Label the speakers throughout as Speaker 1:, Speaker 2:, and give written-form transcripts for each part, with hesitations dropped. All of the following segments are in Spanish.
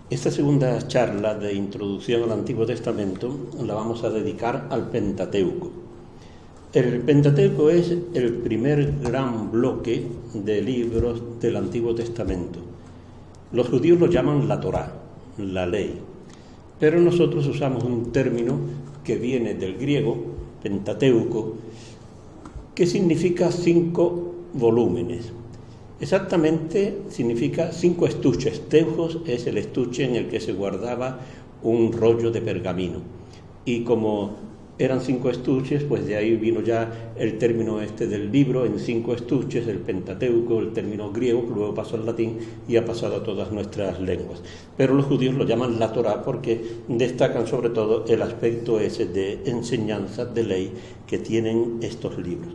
Speaker 1: Esta segunda charla de introducción al Antiguo Testamento la vamos a dedicar al Pentateuco. El Pentateuco es el primer gran bloque de libros del Antiguo Testamento. Los judíos lo llaman la Torá, la ley, pero nosotros usamos un término que viene del griego, Pentateuco, que significa 5 volúmenes. Exactamente significa 5 estuches. Teujos es el estuche en el que se guardaba un rollo de pergamino. Y como eran 5 estuches, pues de ahí vino ya el término este del libro en 5 estuches, el Pentateuco, el término griego, que luego pasó al latín y ha pasado a todas nuestras lenguas. Pero los judíos lo llaman la Torá porque destacan sobre todo el aspecto ese de enseñanza, de ley, que tienen estos libros.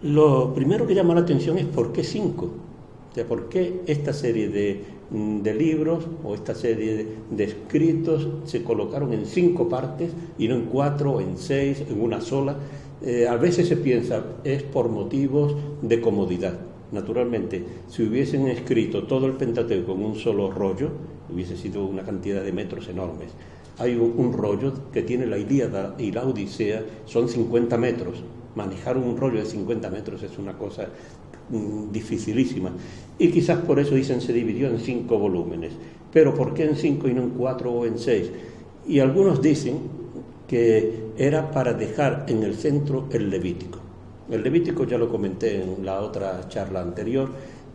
Speaker 1: Lo primero que llama la atención es ¿por qué 5? O sea, ¿por qué esta serie de libros o esta serie de escritos se colocaron en 5 partes y no en 4 o en 6, en una sola? A veces se piensa es por motivos de comodidad. Naturalmente, si hubiesen escrito todo el Pentateuco en un solo rollo, hubiese sido una cantidad de metros enormes. Hay un rollo que tiene la Ilíada y la Odisea, son 50 metros. Manejar un rollo de 50 metros es una cosa dificilísima. Y quizás por eso dicen se dividió en 5 volúmenes. Pero ¿por qué en 5 y no en 4 o en 6? Y algunos dicen que era para dejar en el centro el Levítico. El Levítico ya lo comenté en la otra charla anterior.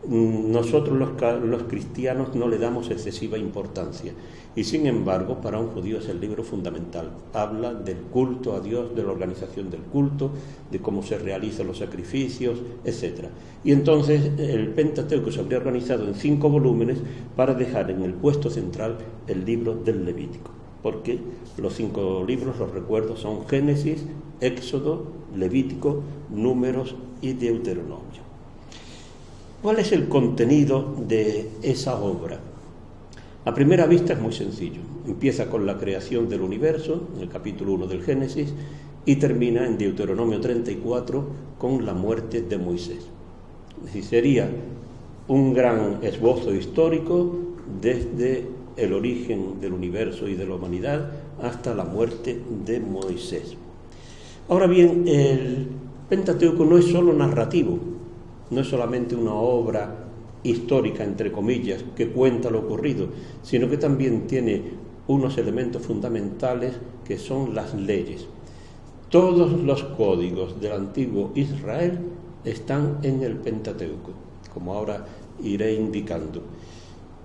Speaker 1: Nosotros los cristianos no le damos excesiva importancia y sin embargo para un judío es el libro fundamental. Habla del culto a Dios, de la organización del culto, de cómo se realizan los sacrificios, etc. Y entonces el Pentateuco se habría organizado en 5 volúmenes para dejar en el puesto central el libro del Levítico, porque los 5 libros, los recuerdo, son Génesis, Éxodo, Levítico, Números y Deuteronomio. ¿Cuál es el contenido de esa obra? A primera vista es muy sencillo. Empieza con la creación del universo, en el capítulo 1 del Génesis, y termina en Deuteronomio 34 con la muerte de Moisés. Es decir, sería un gran esbozo histórico desde el origen del universo y de la humanidad hasta la muerte de Moisés. Ahora bien, el Pentateuco no es solo narrativo, no es solamente una obra histórica, entre comillas, que cuenta lo ocurrido, sino que también tiene unos elementos fundamentales que son las leyes. Todos los códigos del antiguo Israel están en el Pentateuco, como ahora iré indicando.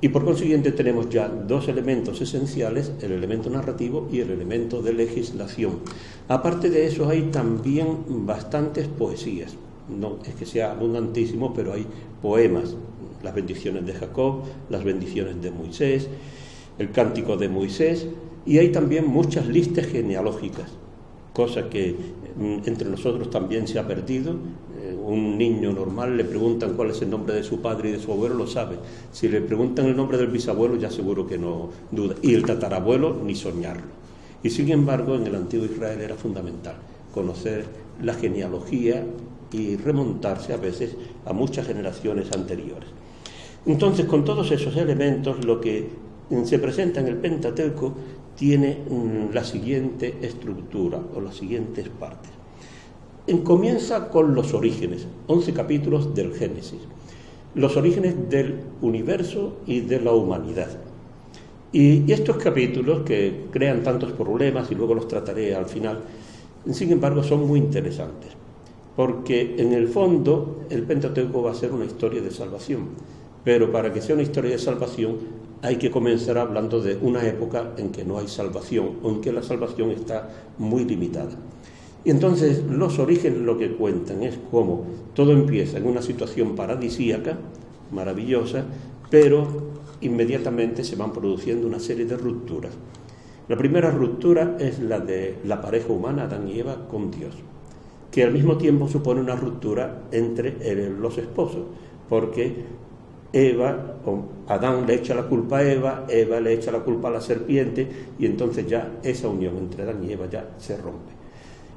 Speaker 1: Y por consiguiente tenemos ya 2 elementos esenciales, el elemento narrativo y el elemento de legislación. Aparte de eso hay también bastantes poesías. No es que sea abundantísimo, pero hay poemas, las bendiciones de Jacob, las bendiciones de Moisés, el cántico de Moisés, y hay también muchas listas genealógicas, cosa que entre nosotros también se ha perdido. Un niño normal le preguntan cuál es el nombre de su padre y de su abuelo, lo sabe. Si le preguntan el nombre del bisabuelo, ya seguro que no duda, y el tatarabuelo ni soñarlo. Y sin embargo, en el antiguo Israel era fundamental conocer la genealogía y remontarse a veces a muchas generaciones anteriores. Entonces, con todos esos elementos, lo que se presenta en el Pentateuco tiene la siguiente estructura o las siguientes partes. Comienza con los orígenes, 11 capítulos del Génesis, los orígenes del universo y de la humanidad. Y estos capítulos, que crean tantos problemas y luego los trataré al final, sin embargo son muy interesantes, porque en el fondo el Pentateuco va a ser una historia de salvación, pero para que sea una historia de salvación hay que comenzar hablando de una época en que no hay salvación, o en que la salvación está muy limitada. Y entonces los orígenes lo que cuentan es cómo todo empieza en una situación paradisíaca, maravillosa, pero inmediatamente se van produciendo una serie de rupturas. La primera ruptura es la de la pareja humana, Adán y Eva, con Dios, que al mismo tiempo supone una ruptura entre los esposos, porque Adán le echa la culpa a Eva le echa la culpa a la serpiente, y entonces ya esa unión entre Adán y Eva ya se rompe.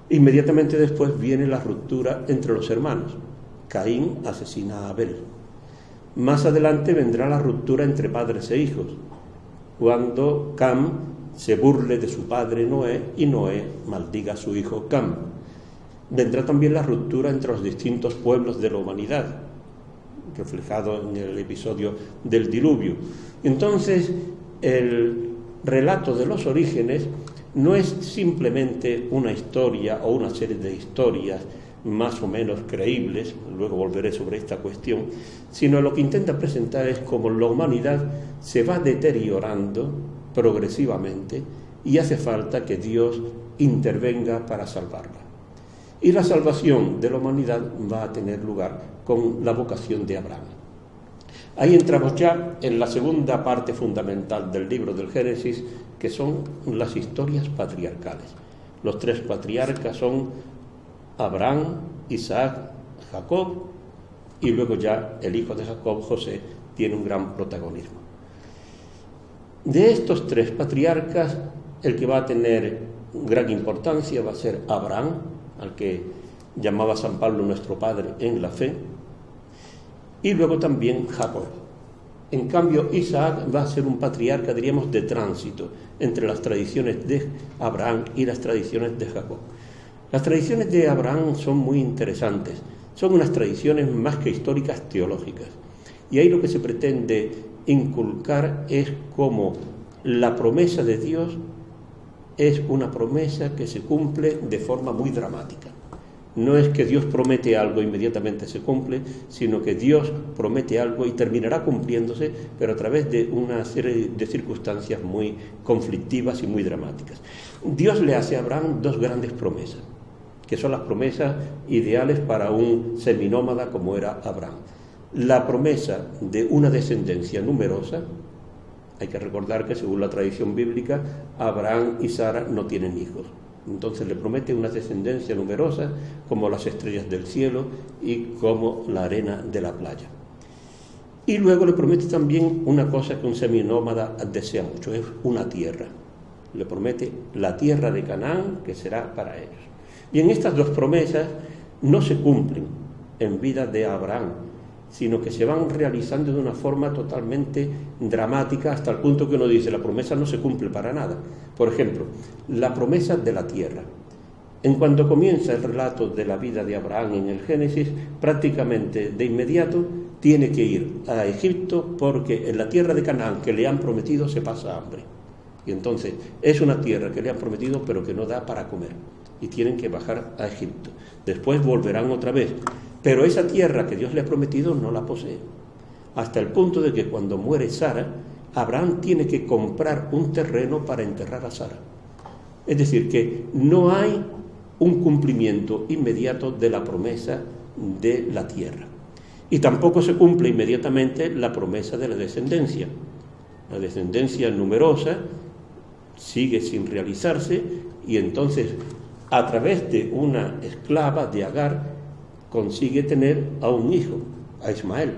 Speaker 1: Inmediatamente después viene la ruptura entre los hermanos. Caín asesina a Abel. Más adelante vendrá la ruptura entre padres e hijos. cuando Cam se burle de su padre Noé y Noé maldiga a su hijo Cam. Vendrá también la ruptura entre los distintos pueblos de la humanidad, reflejado en el episodio del diluvio. Entonces, el relato de los orígenes no es simplemente una historia o una serie de historias más o menos creíbles, luego volveré sobre esta cuestión, sino lo que intenta presentar es cómo la humanidad se va deteriorando progresivamente y hace falta que Dios intervenga para salvarla. Y la salvación de la humanidad va a tener lugar con la vocación de Abraham. Ahí entramos ya en la segunda parte fundamental del libro del Génesis, que son las historias patriarcales. Los tres patriarcas son Abraham, Isaac, Jacob, y luego ya el hijo de Jacob, José, tiene un gran protagonismo. De estos tres patriarcas, el que va a tener gran importancia va a ser Abraham, al que llamaba San Pablo nuestro padre en la fe, y luego también Jacob. En cambio, Isaac va a ser un patriarca, diríamos, de tránsito entre las tradiciones de Abraham y las tradiciones de Jacob. Las tradiciones de Abraham son muy interesantes, son unas tradiciones más que históricas, teológicas. Y ahí lo que se pretende inculcar es cómo la promesa de Dios es una promesa que se cumple de forma muy dramática. No es que Dios promete algo e inmediatamente se cumple, sino que Dios promete algo y terminará cumpliéndose, pero a través de una serie de circunstancias muy conflictivas y muy dramáticas. Dios le hace a Abraham dos grandes promesas, que son las promesas ideales para un seminómada como era Abraham. La promesa de una descendencia numerosa. Hay que recordar que según la tradición bíblica, Abraham y Sara no tienen hijos. Entonces le promete una descendencia numerosa como las estrellas del cielo y como la arena de la playa. Y luego le promete también una cosa que un seminómada desea mucho, es una tierra. Le promete la tierra de Canaán, que será para ellos. Y en estas dos promesas no se cumplen en vida de Abraham, sino que se van realizando de una forma totalmente dramática hasta el punto que uno dice, la promesa no se cumple para nada. Por ejemplo, la promesa de la tierra. En cuanto comienza el relato de la vida de Abraham en el Génesis, prácticamente de inmediato tiene que ir a Egipto porque en la tierra de Canaán que le han prometido se pasa hambre. Y entonces es una tierra que le han prometido pero que no da para comer. Y tienen que bajar a Egipto. Después volverán otra vez. Pero esa tierra que Dios le ha prometido no la posee. Hasta el punto de que cuando muere Sara, Abraham tiene que comprar un terreno para enterrar a Sara. Es decir, que no hay un cumplimiento inmediato de la promesa de la tierra. Y tampoco se cumple inmediatamente la promesa de la descendencia. La descendencia numerosa sigue sin realizarse y entonces, a través de una esclava de Agar, consigue tener a un hijo, a Ismael,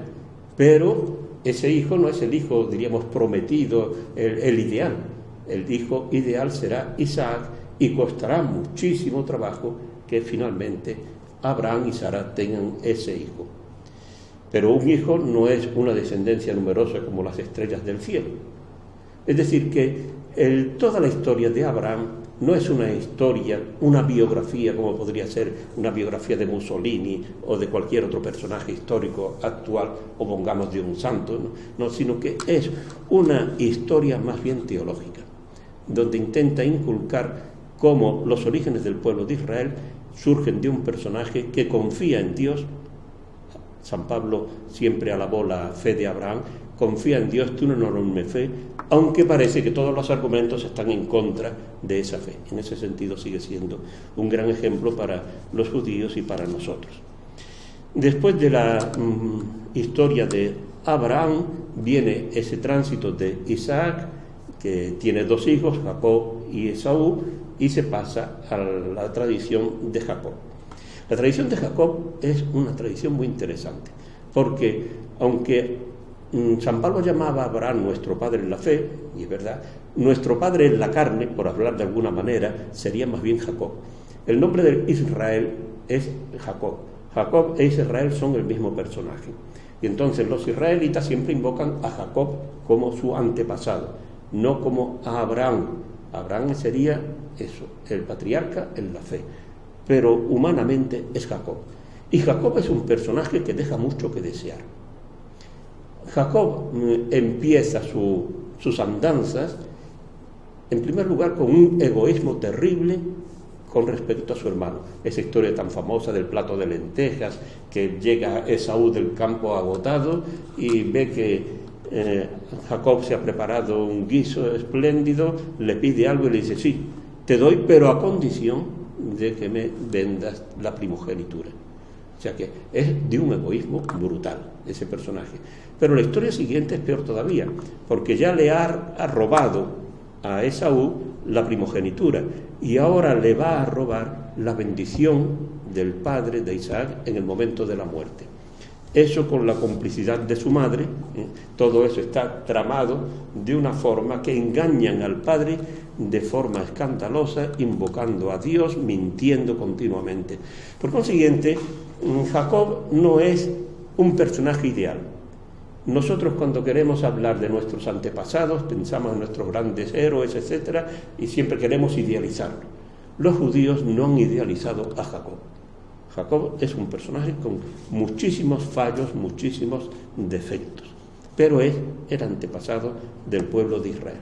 Speaker 1: pero ese hijo no es el hijo, diríamos, prometido, el ideal. El hijo ideal será Isaac y costará muchísimo trabajo que finalmente Abraham y Sara tengan ese hijo. Pero un hijo no es una descendencia numerosa como las estrellas del cielo. Es decir, que toda la historia de Abraham no es una historia, una biografía como podría ser una biografía de Mussolini o de cualquier otro personaje histórico actual o pongamos de un santo, no, sino que es una historia más bien teológica, donde intenta inculcar cómo los orígenes del pueblo de Israel surgen de un personaje que confía en Dios. San Pablo siempre alabó la fe de Abraham, confía en Dios, tiene una enorme fe, aunque parece que todos los argumentos están en contra de esa fe. En ese sentido sigue siendo un gran ejemplo para los judíos y para nosotros. Después de la historia de Abraham viene ese tránsito de Isaac, que tiene dos hijos, Jacob y Esaú, y se pasa a la tradición de Jacob. La tradición de Jacob es una tradición muy interesante, porque aunque San Pablo llamaba a Abraham nuestro padre en la fe, y es verdad, nuestro padre en la carne, por hablar de alguna manera, sería más bien Jacob. El nombre de Israel es Jacob. Jacob e Israel son el mismo personaje. Y entonces los israelitas siempre invocan a Jacob como su antepasado. no como a Abraham. Abraham sería eso, el patriarca en la fe, pero humanamente es Jacob. Y Jacob es un personaje que deja mucho que desear. Jacob empieza sus andanzas, en primer lugar, con un egoísmo terrible con respecto a su hermano. Esa historia tan famosa del plato de lentejas, que llega Esaú del campo agotado y ve que Jacob se ha preparado un guiso espléndido, le pide algo y le dice: sí, te doy, pero a condición de que me vendas la primogenitura. O sea que es de un egoísmo brutal ese personaje. Pero la historia siguiente es peor todavía, porque ya le ha robado a Esaú la primogenitura y ahora le va a robar la bendición del padre de Isaac en el momento de la muerte. Eso con la complicidad de su madre, todo eso está tramado de una forma que engañan al padre de forma escandalosa, invocando a Dios, mintiendo continuamente. Por consiguiente, Jacob no es un personaje ideal. Nosotros, cuando queremos hablar de nuestros antepasados, pensamos en nuestros grandes héroes, etc., y siempre queremos idealizarlo. Los judíos no han idealizado a Jacob. Jacob es un personaje con muchísimos fallos, muchísimos defectos, pero es el antepasado del pueblo de Israel.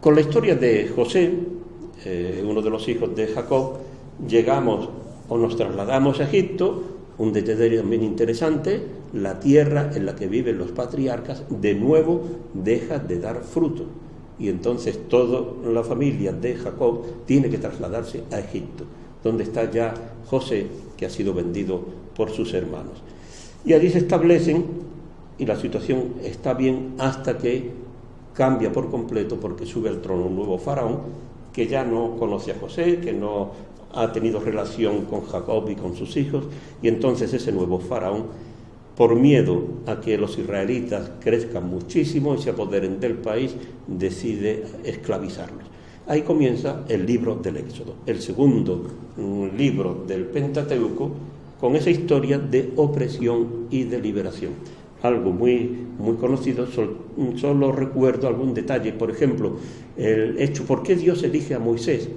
Speaker 1: Con la historia de José, uno de los hijos de Jacob, llegamos o nos trasladamos a Egipto. Un detalle también interesante: la tierra en la que viven los patriarcas de nuevo deja de dar fruto, y entonces toda la familia de Jacob tiene que trasladarse a Egipto, donde está ya José, que ha sido vendido por sus hermanos. Y allí se establecen, y la situación está bien hasta que cambia por completo, porque sube al trono un nuevo faraón que ya no conoce a José, que no ha tenido relación con Jacob y con sus hijos, y entonces ese nuevo faraón, por miedo a que los israelitas crezcan muchísimo y se apoderen del país, decide esclavizarlos. Ahí comienza el libro del Éxodo, el segundo libro del Pentateuco, con esa historia de opresión y de liberación. Algo muy conocido, solo recuerdo algún detalle. Por ejemplo, el hecho, ¿por qué Dios elige a Moisés?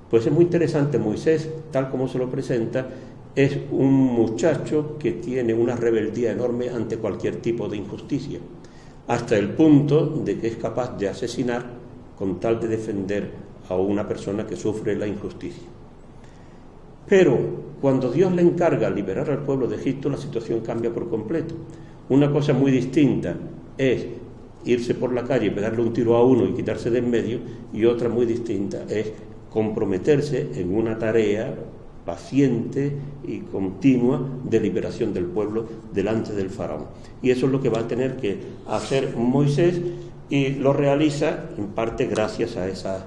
Speaker 1: Pues es muy interesante. Moisés, tal como se lo presenta, es un muchacho que tiene una rebeldía enorme ante cualquier tipo de injusticia, hasta el punto de que es capaz de asesinar con tal de defender a una persona que sufre la injusticia. Pero cuando Dios le encarga liberar al pueblo de Egipto, la situación cambia por completo. Una cosa muy distinta es irse por la calle y pegarle un tiro a uno y quitarse de en medio, y otra muy distinta es comprometerse en una tarea paciente y continua de liberación del pueblo delante del faraón. Y eso es lo que va a tener que hacer Moisés, y lo realiza en parte gracias a esa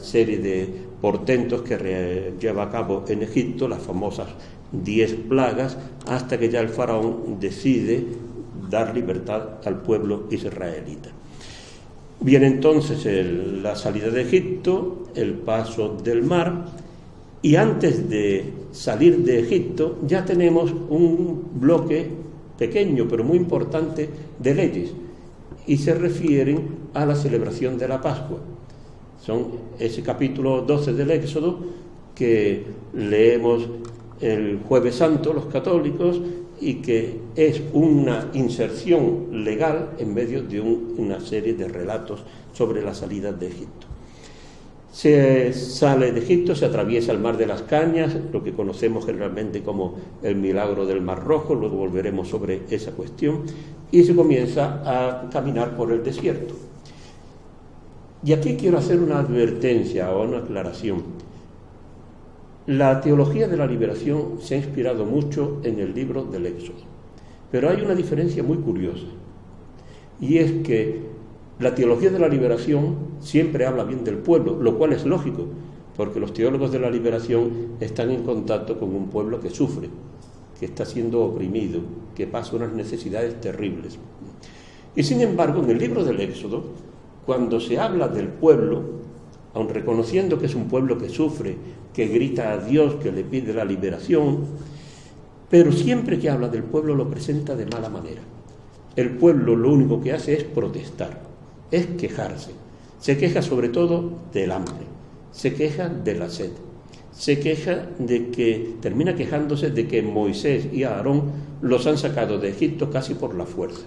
Speaker 1: serie de portentos que lleva a cabo en Egipto, las famosas 10 plagas, hasta que ya el faraón decide dar libertad al pueblo israelita. Viene entonces la salida de Egipto, el paso del mar, y antes de salir de Egipto ya tenemos un bloque pequeño pero muy importante de leyes, y se refieren a la celebración de la Pascua. Son ese capítulo 12 del Éxodo que leemos el Jueves Santo los católicos, y que es una inserción legal en medio de una serie de relatos sobre la salida de Egipto. Se sale de Egipto, se atraviesa el mar de las Cañas, lo que conocemos generalmente como el milagro del Mar Rojo, luego volveremos sobre esa cuestión, y se comienza a caminar por el desierto. Y aquí quiero hacer una advertencia o una aclaración. La teología de la liberación se ha inspirado mucho en el libro del Éxodo, pero hay una diferencia muy curiosa, y es que la teología de la liberación siempre habla bien del pueblo, lo cual es lógico, porque los teólogos de la liberación están en contacto con un pueblo que sufre, que está siendo oprimido, que pasa unas necesidades terribles. Y sin embargo, en el libro del Éxodo, cuando se habla del pueblo, aun reconociendo que es un pueblo que sufre, que grita a Dios, que le pide la liberación, pero siempre que habla del pueblo lo presenta de mala manera. El pueblo lo único que hace es protestar. es quejarse. Se queja sobre todo del hambre, se queja de la sed, se queja termina quejándose de que Moisés y Aarón los han sacado de Egipto casi por la fuerza,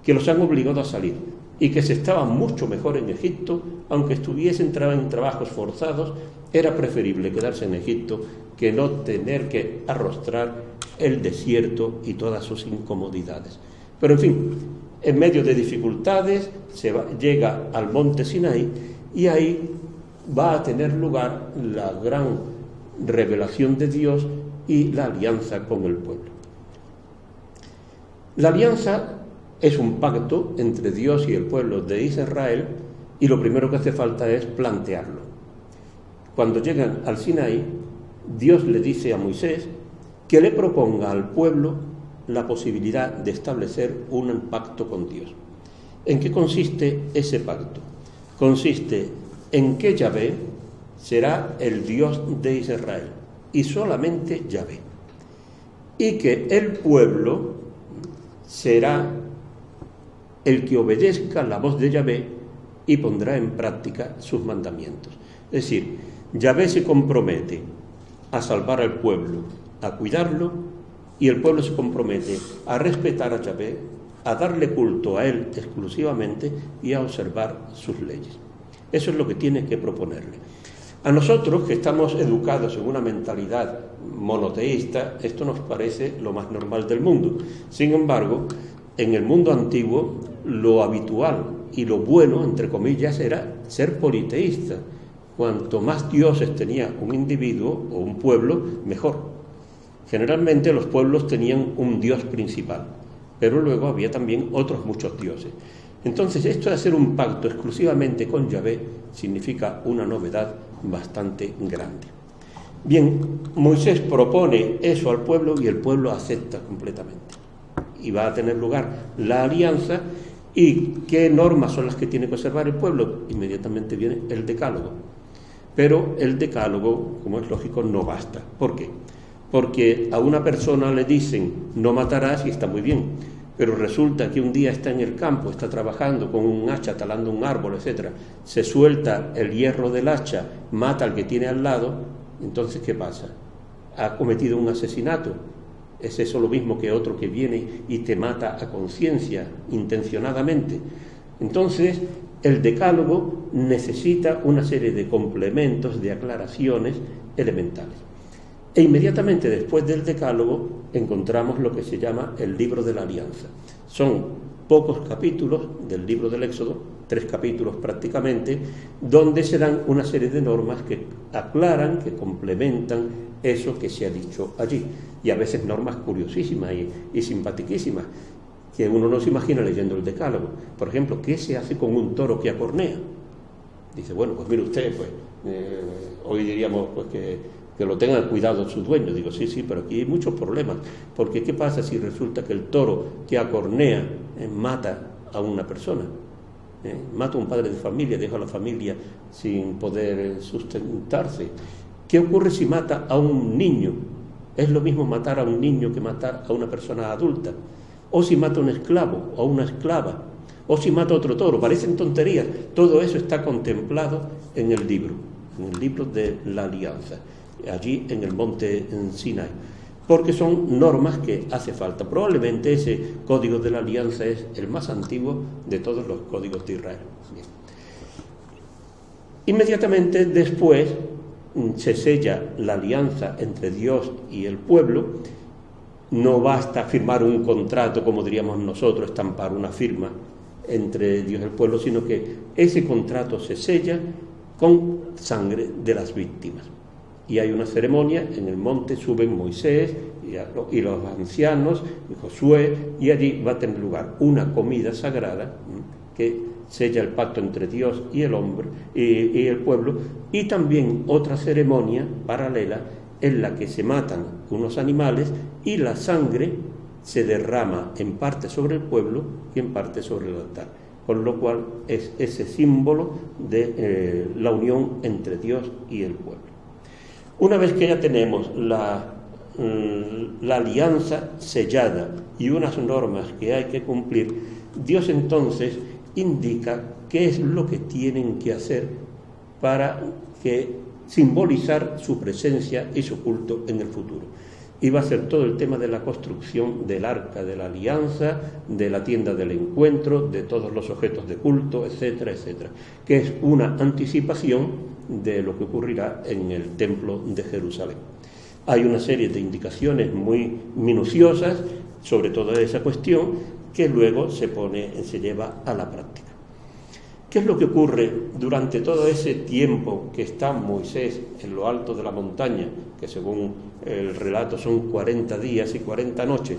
Speaker 1: que los han obligado a salir y que se estaba mucho mejor en Egipto, aunque estuviesen en trabajos forzados, era preferible quedarse en Egipto que no tener que arrostrar el desierto y todas sus incomodidades. Pero en fin, en medio de dificultades llega al monte Sinaí y ahí va a tener lugar la gran revelación de Dios y la alianza con el pueblo. La alianza es un pacto entre Dios y el pueblo de Israel y lo primero que hace falta es plantearlo. Cuando llegan al Sinaí, Dios le dice a Moisés que le proponga al pueblo la posibilidad de establecer un pacto con Dios. ¿En qué consiste ese pacto? Consiste en que Yahvé será el Dios de Israel y solamente Yahvé, y que el pueblo será el que obedezca la voz de Yahvé y pondrá en práctica sus mandamientos. Es decir, Yahvé se compromete a salvar al pueblo, a cuidarlo, y el pueblo se compromete a respetar a Yahvé, a darle culto a él exclusivamente y a observar sus leyes. Eso es lo que tiene que proponerle. A nosotros, que estamos educados en una mentalidad monoteísta, esto nos parece lo más normal del mundo. Sin embargo, en el mundo antiguo, lo habitual y lo bueno, entre comillas, era ser politeísta. Cuanto más dioses tenía un individuo o un pueblo, mejor. Generalmente los pueblos tenían un dios principal, pero luego había también otros muchos dioses. Entonces, esto de hacer un pacto exclusivamente con Yahvé significa una novedad bastante grande. Bien, Moisés propone eso al pueblo y el pueblo acepta completamente. Y va a tener lugar la alianza. ¿Y qué normas son las que tiene que observar el pueblo? Inmediatamente viene el decálogo. Pero el decálogo, como es lógico, no basta. ¿Por qué? Porque a una persona le dicen no matarás y está muy bien, pero resulta que un día está en el campo, está trabajando con un hacha, talando un árbol, etc. Se suelta el hierro del hacha, mata al que tiene al lado, entonces ¿qué pasa? Ha cometido un asesinato. ¿Es eso lo mismo que otro que viene y te mata a conciencia, intencionadamente? Entonces, el decálogo necesita una serie de complementos, de aclaraciones elementales. E inmediatamente después del decálogo encontramos lo que se llama el libro de la alianza. Son pocos capítulos del libro del Éxodo, 3 capítulos prácticamente, donde se dan una serie de normas que aclaran, que complementan eso que se ha dicho allí. Y a veces normas curiosísimas y simpaticísimas, que uno no se imagina leyendo el decálogo. Por ejemplo, ¿qué se hace con un toro que acornea? Dice, bueno, pues mire usted, hoy diríamos pues que lo tengan cuidado su dueño. Digo, sí, pero aquí hay muchos problemas, porque ¿qué pasa si resulta que el toro que acornea mata a una persona? Mata a un padre de familia, deja a la familia sin poder sustentarse. ¿Qué ocurre si mata a un niño? Es lo mismo matar a un niño que matar a una persona adulta. O si mata a un esclavo o a una esclava, o si mata a otro toro. Parecen tonterías. Todo eso está contemplado en el libro de la alianza, allí en el monte Sinaí, porque son normas que hace falta. Probablemente ese código de la alianza es el más antiguo de todos los códigos de Israel. Bien. Inmediatamente después se sella la alianza entre Dios y el pueblo. No basta firmar un contrato, como diríamos nosotros, estampar una firma entre Dios y el pueblo, sino que ese contrato se sella con sangre de las víctimas. Y hay una ceremonia, en el monte suben Moisés y los ancianos, y Josué, y allí va a tener lugar una comida sagrada que sella el pacto entre Dios y el hombre y el pueblo, y también otra ceremonia paralela en la que se matan unos animales y la sangre se derrama en parte sobre el pueblo y en parte sobre el altar, con lo cual es ese símbolo de la unión entre Dios y el pueblo. Una vez que ya tenemos la alianza sellada y unas normas que hay que cumplir, Dios entonces indica qué es lo que tienen que hacer para simbolizar su presencia y su culto en el futuro. Y va a ser todo el tema de la construcción del Arca de la Alianza, de la tienda del encuentro, de todos los objetos de culto, etcétera, etcétera, que es una anticipación de lo que ocurrirá en el Templo de Jerusalén. Hay una serie de indicaciones muy minuciosas sobre toda esa cuestión que luego se lleva a la práctica. ¿Qué es lo que ocurre durante todo ese tiempo que está Moisés en lo alto de la montaña, que según el relato son 40 días y 40 noches?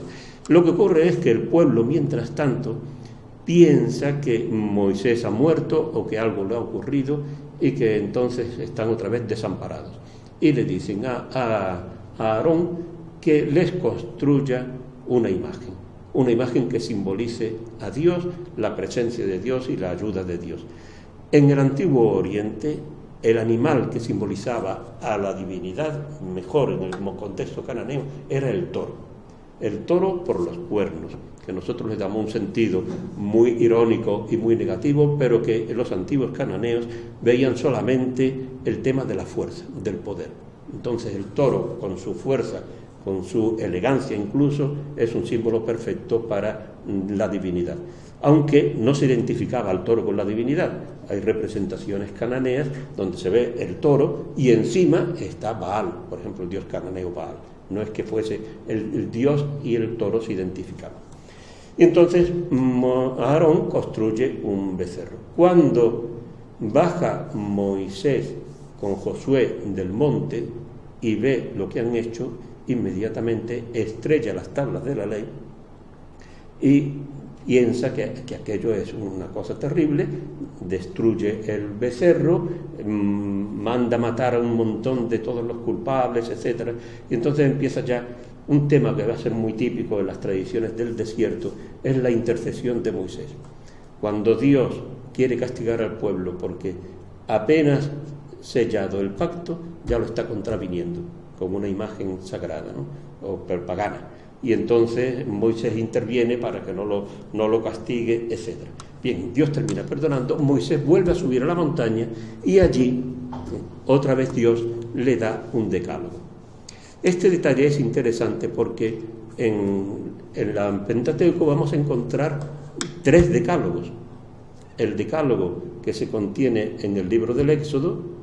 Speaker 1: Lo que ocurre es que el pueblo, mientras tanto, piensa que Moisés ha muerto o que algo le ha ocurrido y que entonces están otra vez desamparados. Y le dicen a Aarón que les construya una imagen que simbolice a Dios, la presencia de Dios y la ayuda de Dios. En el Antiguo Oriente, el animal que simbolizaba a la divinidad, mejor en el contexto cananeo, era el toro. El toro por los cuernos, que nosotros le damos un sentido muy irónico y muy negativo, pero que los antiguos cananeos veían solamente el tema de la fuerza, del poder. Entonces el toro, con su fuerza, con su elegancia incluso, es un símbolo perfecto para la divinidad. Aunque no se identificaba al toro con la divinidad. Hay representaciones cananeas donde se ve el toro y encima está Baal, por ejemplo, el dios cananeo Baal. No es que fuese el dios y el toro se identificaban. Y entonces Aarón construye un becerro. Cuando baja Moisés con Josué del monte y ve lo que han hecho, inmediatamente estrella las tablas de la ley y piensa que aquello es una cosa terrible, destruye el becerro, manda matar a un montón de todos los culpables, etc. Y entonces empieza ya un tema que va a ser muy típico de las tradiciones del desierto, es la intercesión de Moisés. Cuando Dios quiere castigar al pueblo porque apenas sellado el pacto, ya lo está contraviniendo como una imagen sagrada, ¿no? O pagana. Y entonces Moisés interviene para que no lo castigue, etc. Bien, Dios termina perdonando, Moisés vuelve a subir a la montaña y allí otra vez Dios le da un decálogo. Este detalle es interesante porque en la Pentateuco vamos a encontrar 3 decálogos. El decálogo que se contiene en el libro del Éxodo,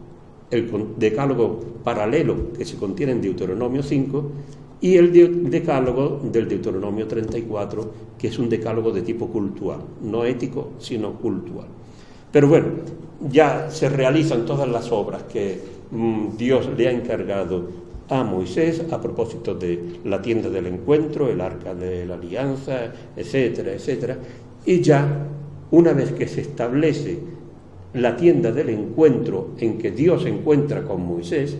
Speaker 1: el decálogo paralelo que se contiene en Deuteronomio 5 y el decálogo del Deuteronomio 34, que es un decálogo de tipo cultural, no ético, sino cultural. Pero bueno, ya se realizan todas las obras que Dios le ha encargado a Moisés a propósito de la tienda del encuentro, el Arca de la Alianza, etcétera, etcétera, y ya una vez que se establece la tienda del encuentro en que Dios se encuentra con Moisés,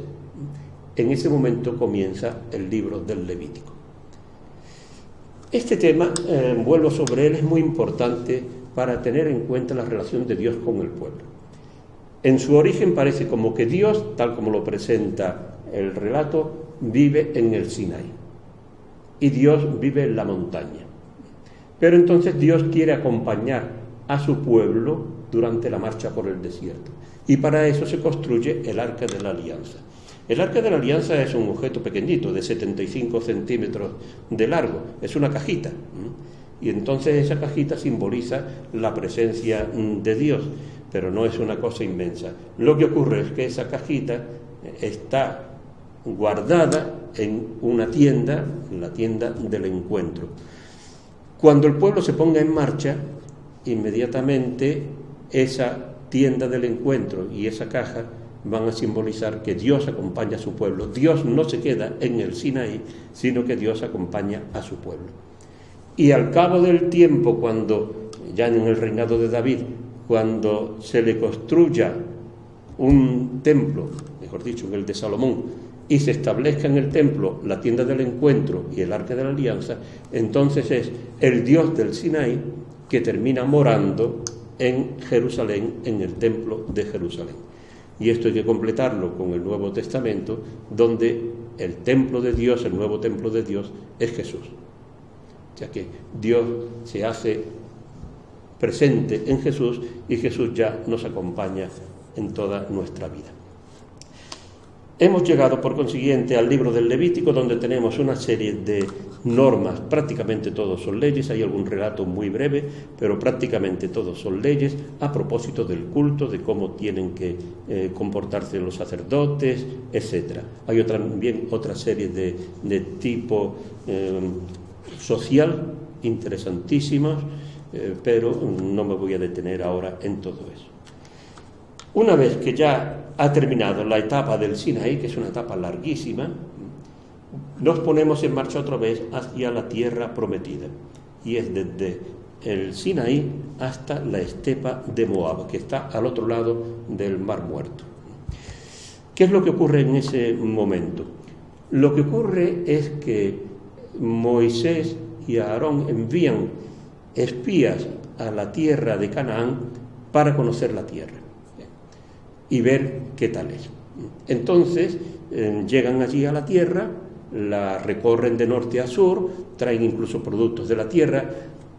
Speaker 1: en ese momento comienza el libro del Levítico. Este tema, vuelvo sobre él, es muy importante para tener en cuenta la relación de Dios con el pueblo. En su origen parece como que Dios, tal como lo presenta el relato, vive en el Sinaí y Dios vive en la montaña. Pero entonces Dios quiere acompañar a su pueblo durante la marcha por el desierto. Y para eso se construye el Arca de la Alianza. El Arca de la Alianza es un objeto pequeñito, de 75 centímetros de largo, es una cajita. Y entonces esa cajita simboliza la presencia de Dios, pero no es una cosa inmensa. Lo que ocurre es que esa cajita está guardada en una tienda, en la tienda del encuentro. Cuando el pueblo se ponga en marcha, inmediatamente esa tienda del encuentro y esa caja van a simbolizar que Dios acompaña a su pueblo. Dios no se queda en el Sinaí, sino que Dios acompaña a su pueblo. Y al cabo del tiempo, cuando ya en el reinado de David, cuando se le construya un templo, mejor dicho, en el de Salomón, y se establezca en el templo la tienda del encuentro y el Arca de la Alianza, entonces es el Dios del Sinaí que termina morando en Jerusalén, en el templo de Jerusalén. Y esto hay que completarlo con el Nuevo Testamento, donde el templo de Dios, el nuevo templo de Dios, es Jesús. O sea que Dios se hace presente en Jesús, y Jesús ya nos acompaña en toda nuestra vida. Hemos llegado, por consiguiente, al libro del Levítico, donde tenemos una serie de normas, prácticamente todos son leyes, hay algún relato muy breve, pero prácticamente todos son leyes a propósito del culto, de cómo tienen que comportarse los sacerdotes, etc. Hay también otra serie de tipo social, interesantísimos, pero no me voy a detener ahora en todo eso. Una vez que ya ha terminado la etapa del Sinaí, que es una etapa larguísima, nos ponemos en marcha otra vez hacia la tierra prometida. Y es desde el Sinaí hasta la estepa de Moab, que está al otro lado del Mar Muerto. ¿Qué es lo que ocurre en ese momento? Lo que ocurre es que Moisés y Aarón envían espías a la tierra de Canaán para conocer la tierra y ver qué tal es. Entonces llegan allí a la tierra, la recorren de norte a sur, traen incluso productos de la tierra.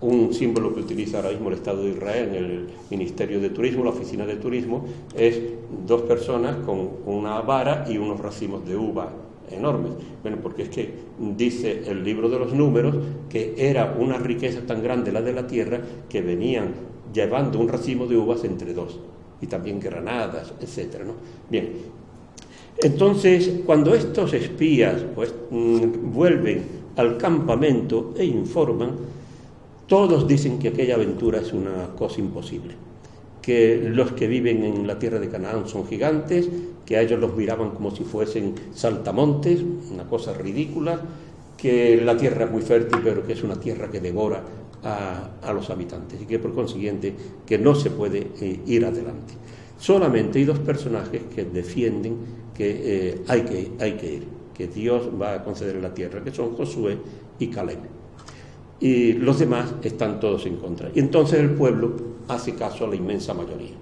Speaker 1: Un símbolo que utiliza ahora mismo el Estado de Israel en el Ministerio de Turismo, la Oficina de Turismo, es dos personas con una vara y unos racimos de uva enormes. Bueno, porque es que dice el libro de los Números que era una riqueza tan grande la de la tierra que venían llevando un racimo de uvas entre dos, y también granadas, etcétera, ¿no? Bien, entonces cuando estos espías vuelven al campamento e informan, todos dicen que aquella aventura es una cosa imposible, que los que viven en la tierra de Canaán son gigantes, que a ellos los miraban como si fuesen saltamontes, una cosa ridícula, que la tierra es muy fértil, pero que es una tierra que devora a los habitantes, y que por consiguiente que no se puede ir adelante. Solamente hay dos personajes que defienden que hay que ir, que Dios va a conceder la tierra, que son Josué y Caleb. Y los demás están todos en contra. Y entonces el pueblo hace caso a la inmensa mayoría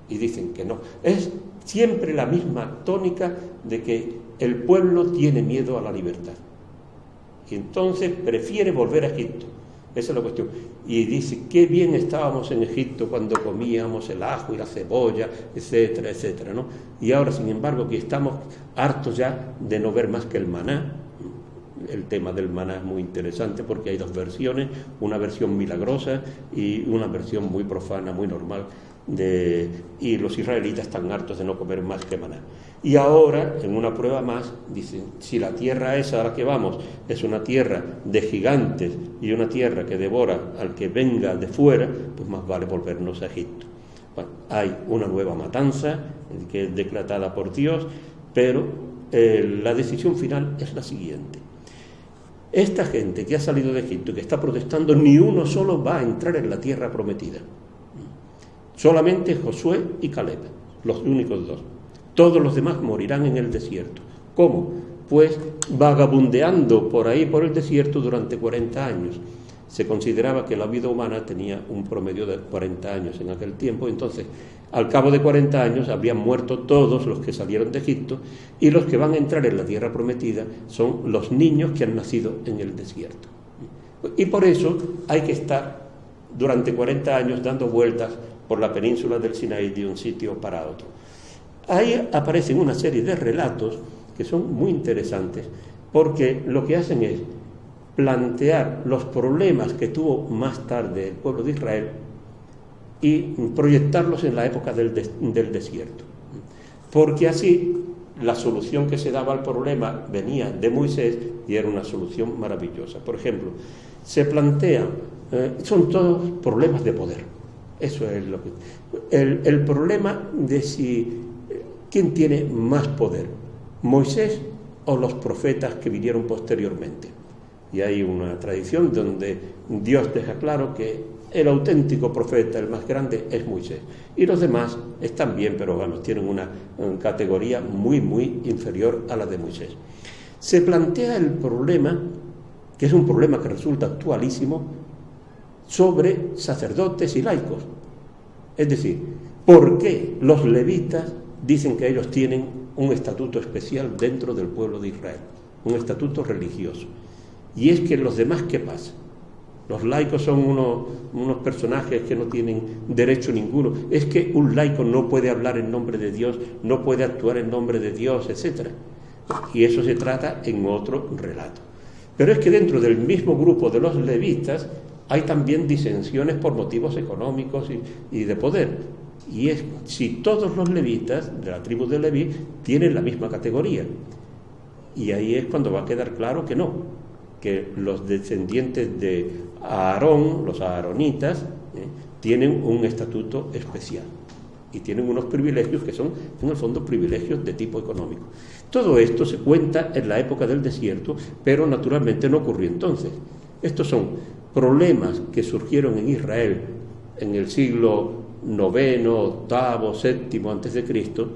Speaker 1: y dicen que no. Es siempre la misma tónica de que el pueblo tiene miedo a la libertad y entonces prefiere volver a Egipto. Esa es la cuestión. Y dice, qué bien estábamos en Egipto cuando comíamos el ajo y la cebolla, etcétera, etcétera, ¿no? Y ahora, sin embargo, que estamos hartos ya de no ver más que el maná. El tema del maná es muy interesante porque hay dos versiones, una versión milagrosa y una versión muy profana, muy normal, y los israelitas están hartos de no comer más que maná. Y ahora, en una prueba más, dicen, si la tierra esa a la que vamos es una tierra de gigantes y una tierra que devora al que venga de fuera, pues más vale volvernos a Egipto. Bueno, hay una nueva matanza que es decretada por Dios, pero la decisión final es la siguiente. Esta gente que ha salido de Egipto y que está protestando, ni uno solo va a entrar en la tierra prometida. Solamente Josué y Caleb, los únicos dos. Todos los demás morirán en el desierto. ¿Cómo? Pues vagabundeando por ahí, por el desierto, durante 40 años. Se consideraba que la vida humana tenía un promedio de 40 años en aquel tiempo, entonces al cabo de 40 años habrían muerto todos los que salieron de Egipto, y los que van a entrar en la tierra prometida son los niños que han nacido en el desierto. Y por eso hay que estar durante 40 años dando vueltas por la península del Sinaí de un sitio para otro. Ahí aparecen una serie de relatos que son muy interesantes, porque lo que hacen es plantear los problemas que tuvo más tarde el pueblo de Israel y proyectarlos en la época del desierto. Porque así la solución que se daba al problema venía de Moisés y era una solución maravillosa. Por ejemplo, se plantean, son todos problemas de poder. Eso es lo que... El problema de quién tiene más poder, Moisés o los profetas que vinieron posteriormente. Y hay una tradición donde Dios deja claro que el auténtico profeta, el más grande, es Moisés. Y los demás están bien, pero vamos, tienen una categoría muy, muy inferior a la de Moisés. Se plantea el problema, que es un problema que resulta actualísimo, sobre sacerdotes y laicos. Es decir, ¿por qué los levitas dicen que ellos tienen un estatuto especial dentro del pueblo de Israel? Un estatuto religioso. Y es que los demás, ¿qué pasa? Los laicos son unos personajes que no tienen derecho ninguno. Es que un laico no puede hablar en nombre de Dios, no puede actuar en nombre de Dios, etc. Y eso se trata en otro relato. Pero es que dentro del mismo grupo de los levitas hay también disensiones por motivos económicos y de poder. Y es si todos los levitas de la tribu de Leví tienen la misma categoría. Y ahí es cuando va a quedar claro que no, que los descendientes de Aarón, los aaronitas, tienen un estatuto especial y tienen unos privilegios que son, en el fondo, privilegios de tipo económico. Todo esto se cuenta en la época del desierto, pero naturalmente no ocurrió entonces. Estos son problemas que surgieron en Israel en el siglo IX, VIII, VII antes de Cristo,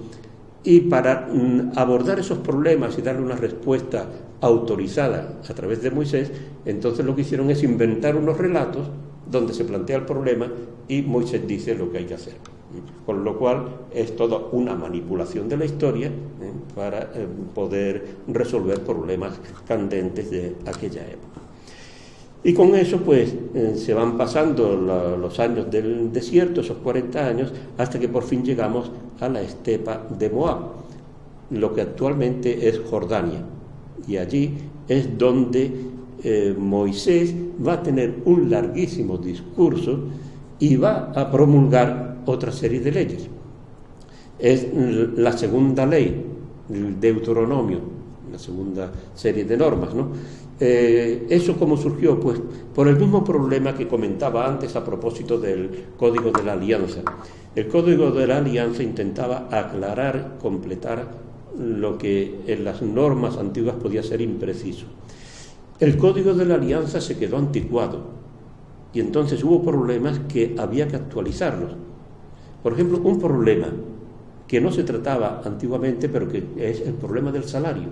Speaker 1: y para abordar esos problemas y darle una respuesta autorizada a través de Moisés, entonces lo que hicieron es inventar unos relatos donde se plantea el problema y Moisés dice lo que hay que hacer. Con lo cual es toda una manipulación de la historia para poder resolver problemas candentes de aquella época. Y con eso pues se van pasando los años del desierto, esos 40 años, hasta que por fin llegamos a la estepa de Moab, lo que actualmente es Jordania. Y allí es donde Moisés va a tener un larguísimo discurso y va a promulgar otra serie de leyes. Es la segunda ley, el Deuteronomio, la segunda serie de normas, ¿no? ¿Eso cómo surgió? Pues por el mismo problema que comentaba antes a propósito del Código de la Alianza. El Código de la Alianza intentaba aclarar, completar lo que en las normas antiguas podía ser impreciso. El Código de la Alianza se quedó anticuado y entonces hubo problemas que había que actualizarlos. Por ejemplo, un problema que no se trataba antiguamente, pero que es el problema del salario.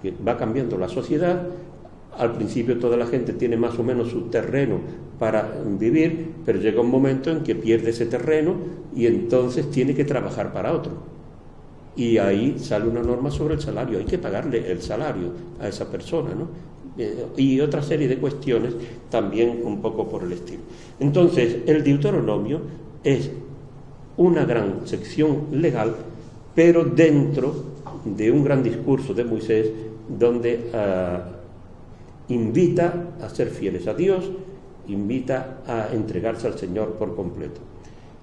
Speaker 1: Que va cambiando la sociedad. Al principio toda la gente tiene más o menos su terreno para vivir, pero llega un momento en que pierde ese terreno y entonces tiene que trabajar para otro. Y ahí sale una norma sobre el salario. Hay que pagarle el salario a esa persona, ¿no? Y otra serie de cuestiones también un poco por el estilo. Entonces, el Deuteronomio es una gran sección legal, pero dentro de un gran discurso de Moisés donde invita a ser fieles a Dios, invita a entregarse al Señor por completo.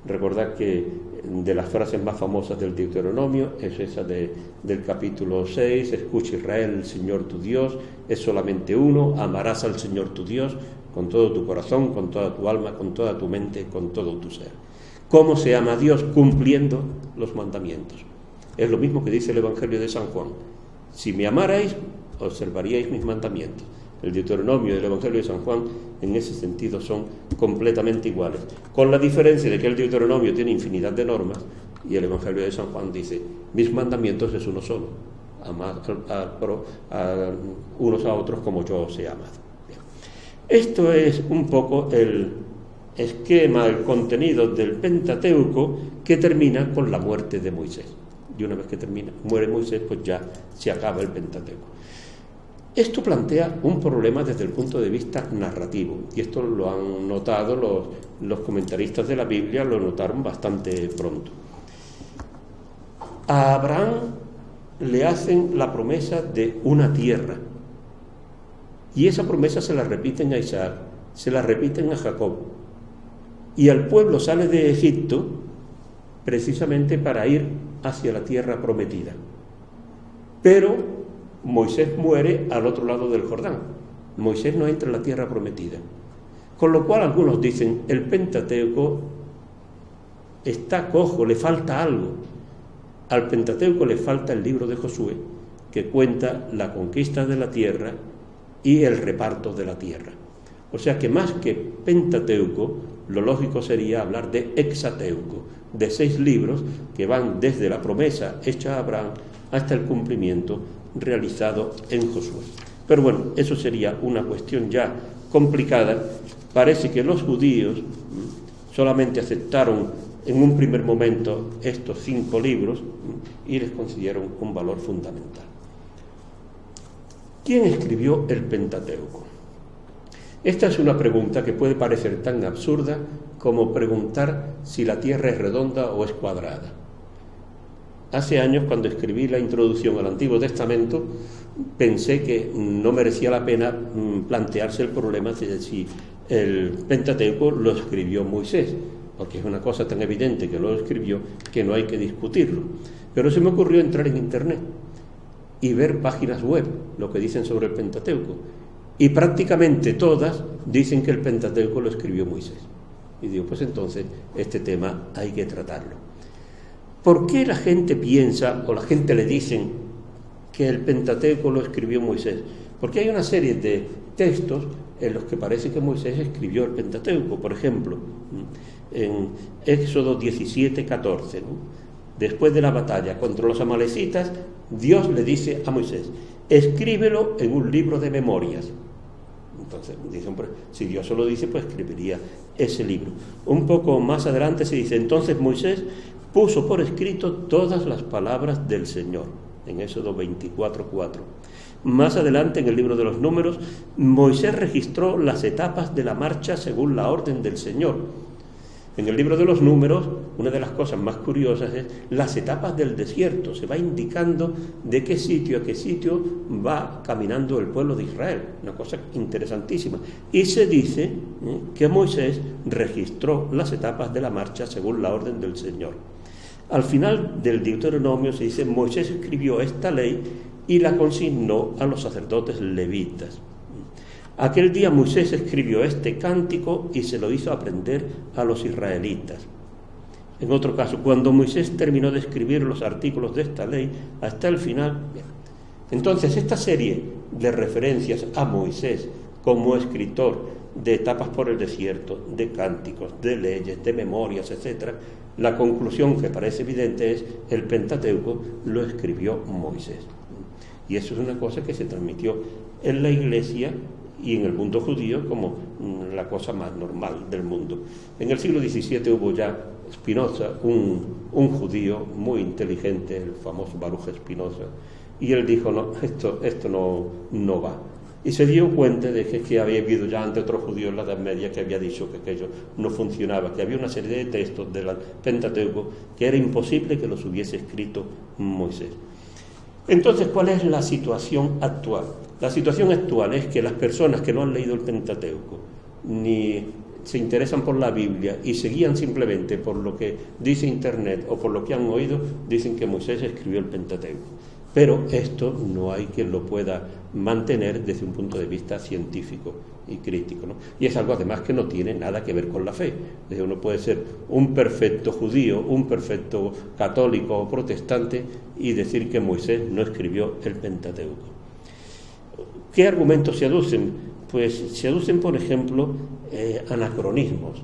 Speaker 1: Recordad que de las frases más famosas del Deuteronomio es esa del capítulo 6, escucha Israel, el Señor tu Dios es solamente uno, amarás al Señor tu Dios con todo tu corazón, con toda tu alma, con toda tu mente, con todo tu ser. ¿Cómo se ama a Dios? Cumpliendo los mandamientos. Es lo mismo que dice el Evangelio de San Juan. Si me amarais, observaríais mis mandamientos. El Deuteronomio y el Evangelio de San Juan en ese sentido son completamente iguales, con la diferencia de que el Deuteronomio tiene infinidad de normas y el Evangelio de San Juan dice, mis mandamientos es uno solo, amad a unos a otros como yo os he amado. Bien. Esto es un poco el esquema, el contenido del Pentateuco que termina con la muerte de Moisés. Y una vez que muere Moisés, pues ya se acaba el Pentateuco. Esto plantea un problema desde el punto de vista narrativo, y esto lo han notado los comentaristas de la Biblia, lo notaron bastante pronto. A Abraham le hacen la promesa de una tierra, y esa promesa se la repiten a Isaac, se la repiten a Jacob, y el pueblo sale de Egipto precisamente para ir hacia la tierra prometida. Pero Moisés muere al otro lado del Jordán. Moisés no entra en la tierra prometida. Con lo cual algunos dicen, el Pentateuco está cojo, le falta algo. Al Pentateuco le falta el libro de Josué, que cuenta la conquista de la tierra y el reparto de la tierra. O sea que más que Pentateuco, lo lógico sería hablar de Hexateuco, de 6 libros que van desde la promesa hecha a Abraham hasta el cumplimiento realizado en Josué. Pero bueno, eso sería una cuestión ya complicada. Parece que los judíos solamente aceptaron en un primer momento estos 5 libros y les concedieron un valor fundamental. ¿Quién escribió el Pentateuco? Esta es una pregunta que puede parecer tan absurda como preguntar si la Tierra es redonda o es cuadrada. Hace años, cuando escribí la introducción al Antiguo Testamento, pensé que no merecía la pena plantearse el problema de si el Pentateuco lo escribió Moisés, porque es una cosa tan evidente que lo escribió que no hay que discutirlo. Pero se me ocurrió entrar en Internet y ver páginas web, lo que dicen sobre el Pentateuco, y prácticamente todas dicen que el Pentateuco lo escribió Moisés. Y digo, pues entonces este tema hay que tratarlo. ¿Por qué la gente piensa, o la gente le dicen, que el Pentateuco lo escribió Moisés? Porque hay una serie de textos en los que parece que Moisés escribió el Pentateuco. Por ejemplo, en Éxodo 17:14, ¿no? Después de la batalla contra los amalecitas, Dios le dice a Moisés, escríbelo en un libro de memorias. Entonces, dicen, pues, si Dios solo dice, pues escribiría ese libro. Un poco más adelante se dice, entonces Moisés puso por escrito todas las palabras del Señor, en Éxodo 24:4. Más adelante, en el libro de los Números, Moisés registró las etapas de la marcha según la orden del Señor. En el libro de los Números, una de las cosas más curiosas es las etapas del desierto. Se va indicando de qué sitio a qué sitio va caminando el pueblo de Israel. Una cosa interesantísima. Y se dice que Moisés registró las etapas de la marcha según la orden del Señor. Al final del Deuteronomio se dice, Moisés escribió esta ley y la consignó a los sacerdotes levitas. Aquel día Moisés escribió este cántico y se lo hizo aprender a los israelitas. En otro caso, cuando Moisés terminó de escribir los artículos de esta ley, hasta el final... Entonces, esta serie de referencias a Moisés como escritor de etapas por el desierto, de cánticos, de leyes, de memorias, etc., la conclusión que parece evidente es el Pentateuco lo escribió Moisés. Y eso es una cosa que se transmitió en la Iglesia y en el mundo judío como la cosa más normal del mundo. En el siglo XVII hubo ya Spinoza, un judío muy inteligente, el famoso Baruch Spinoza, y él dijo, no, esto no va. Y se dio cuenta de que había habido ya ante otro judío en la Edad Media que había dicho que aquello no funcionaba, que había una serie de textos del Pentateuco que era imposible que los hubiese escrito Moisés. Entonces, ¿cuál es la situación actual? La situación actual es que las personas que no han leído el Pentateuco ni se interesan por la Biblia y se guían simplemente por lo que dice Internet o por lo que han oído, dicen que Moisés escribió el Pentateuco. Pero esto no hay quien lo pueda mantener desde un punto de vista científico y crítico, ¿no? Y es algo además que no tiene nada que ver con la fe. Uno puede ser un perfecto judío, un perfecto católico o protestante y decir que Moisés no escribió el Pentateuco. ¿Qué argumentos se aducen? Pues se aducen, por ejemplo, anacronismos.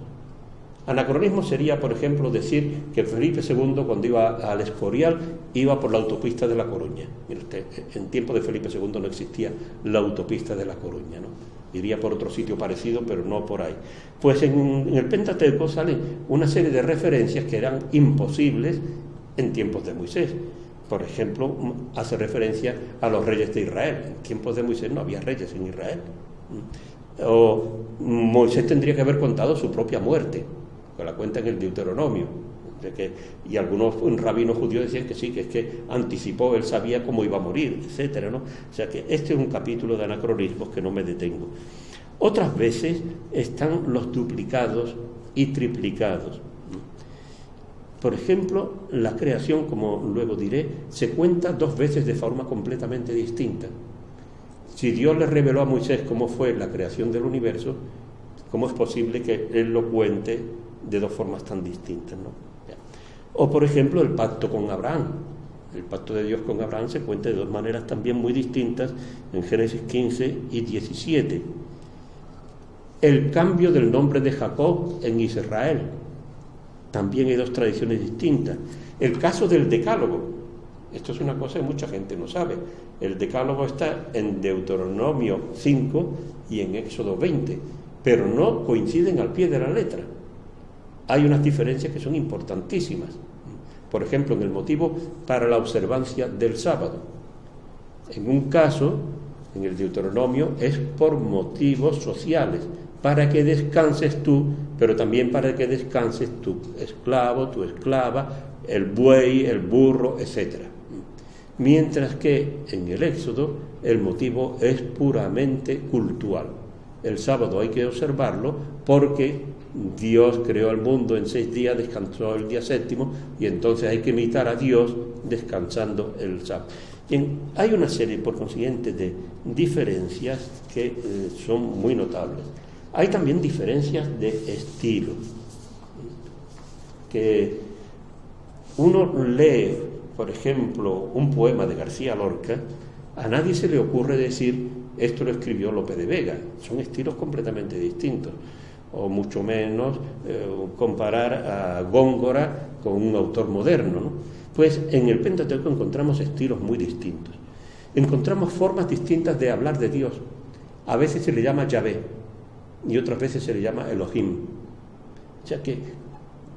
Speaker 1: Anacronismo sería, por ejemplo, decir que Felipe II, cuando iba al Escorial, iba por la autopista de La Coruña. Mire usted, en tiempo de Felipe II no existía la autopista de La Coruña, ¿no? Iría por otro sitio parecido, pero no por ahí. Pues en el Pentateuco salen una serie de referencias que eran imposibles en tiempos de Moisés. Por ejemplo, hace referencia a los reyes de Israel. En tiempos de Moisés no había reyes en Israel. O Moisés tendría que haber contado su propia muerte, que la cuenta en el Deuteronomio, y algunos rabinos judíos decían que sí, que es que anticipó, él sabía cómo iba a morir, etcétera, ¿no? O sea que este es un capítulo de anacronismos que no me detengo. Otras veces están los duplicados y triplicados. Por ejemplo, la creación, como luego diré, se cuenta dos veces de forma completamente distinta. Si Dios le reveló a Moisés cómo fue la creación del universo, ¿cómo es posible que él lo cuente de dos formas tan distintas, ¿no? O, por ejemplo, el pacto con Abraham. El pacto de Dios con Abraham se cuenta de dos maneras también muy distintas en Génesis 15 y 17. El cambio del nombre de Jacob en Israel. También hay dos tradiciones distintas. El caso del Decálogo. Esto es una cosa que mucha gente no sabe. El Decálogo está en Deuteronomio 5 y en Éxodo 20, pero no coinciden al pie de la letra. Hay unas diferencias que son importantísimas. Por ejemplo, en el motivo para la observancia del sábado. En un caso en el Deuteronomio es por motivos sociales, para que descanses tú, pero también para que descanses tu esclavo, tu esclava, el buey, el burro, etc. Mientras que en el Éxodo el motivo es puramente cultural. El sábado hay que observarlo porque Dios creó el mundo en 6 días, descansó el día séptimo, y entonces hay que imitar a Dios descansando el sábado. Bien, hay una serie, por consiguiente, de diferencias que son muy notables. Hay también diferencias de estilo, que uno lee, por ejemplo, un poema de García Lorca, a nadie se le ocurre decir, esto lo escribió Lope de Vega, son estilos completamente distintos, o mucho menos comparar a Góngora con un autor moderno, ¿no? Pues en el Pentateuco encontramos estilos muy distintos, encontramos formas distintas de hablar de Dios. A veces se le llama Yahvé y otras veces se le llama Elohim. O sea que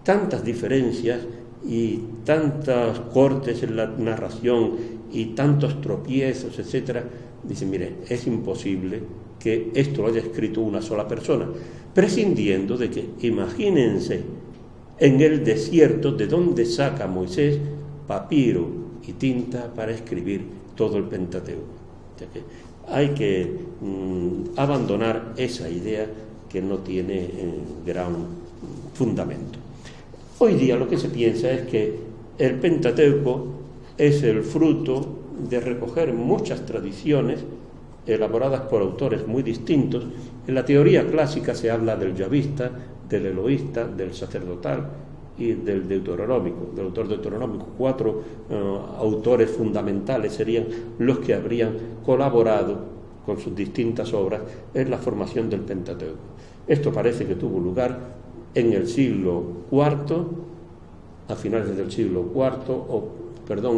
Speaker 1: tantas diferencias y tantos cortes en la narración y tantos tropiezos, etcétera, dicen, mire, es imposible que esto lo haya escrito una sola persona, prescindiendo de que, imagínense, en el desierto de donde saca Moisés papiro y tinta para escribir todo el Pentateuco. O sea que hay que abandonar esa idea que no tiene gran fundamento. Hoy día lo que se piensa es que el Pentateuco es el fruto de recoger muchas tradiciones elaboradas por autores muy distintos. En la teoría clásica se habla del yavista, del eloísta, del sacerdotal y del deuteronómico, del autor deuteronómico. 4 autores fundamentales serían los que habrían colaborado con sus distintas obras en la formación del Pentateuco. Esto parece que tuvo lugar en el siglo IV, a finales del siglo IV,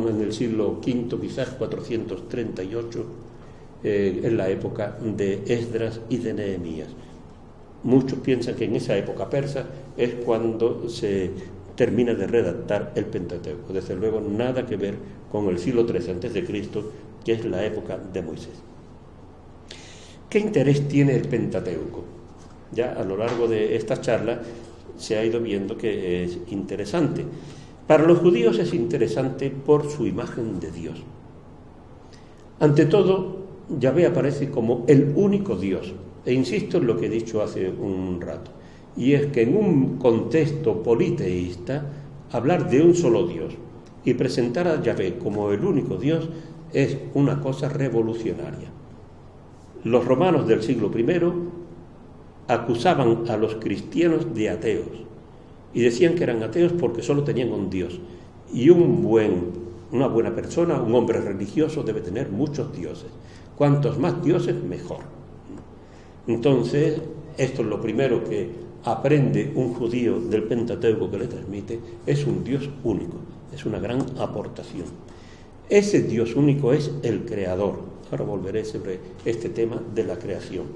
Speaker 1: en el siglo V, quizás 438, en la época de Esdras y de Nehemías. Muchos piensan que en esa época persa es cuando se termina de redactar el Pentateuco. Desde luego nada que ver con el siglo III a.C., que es la época de Moisés. ¿Qué interés tiene el Pentateuco? Ya a lo largo de esta charla se ha ido viendo que es interesante. Para los judíos es interesante por su imagen de Dios. Ante todo, Yahvé aparece como el único Dios. E insisto en lo que he dicho hace un rato. Y es que en un contexto politeísta, hablar de un solo Dios y presentar a Yahvé como el único Dios es una cosa revolucionaria. Los romanos del siglo I acusaban a los cristianos de ateos y decían que eran ateos porque solo tenían un Dios. Y una buena persona, un hombre religioso, debe tener muchos dioses. Cuantos más dioses, mejor. Entonces, esto es lo primero que aprende un judío del Pentateuco que le transmite, es un Dios único, es una gran aportación. Ese Dios único es el Creador. Ahora volveré sobre este tema de la creación.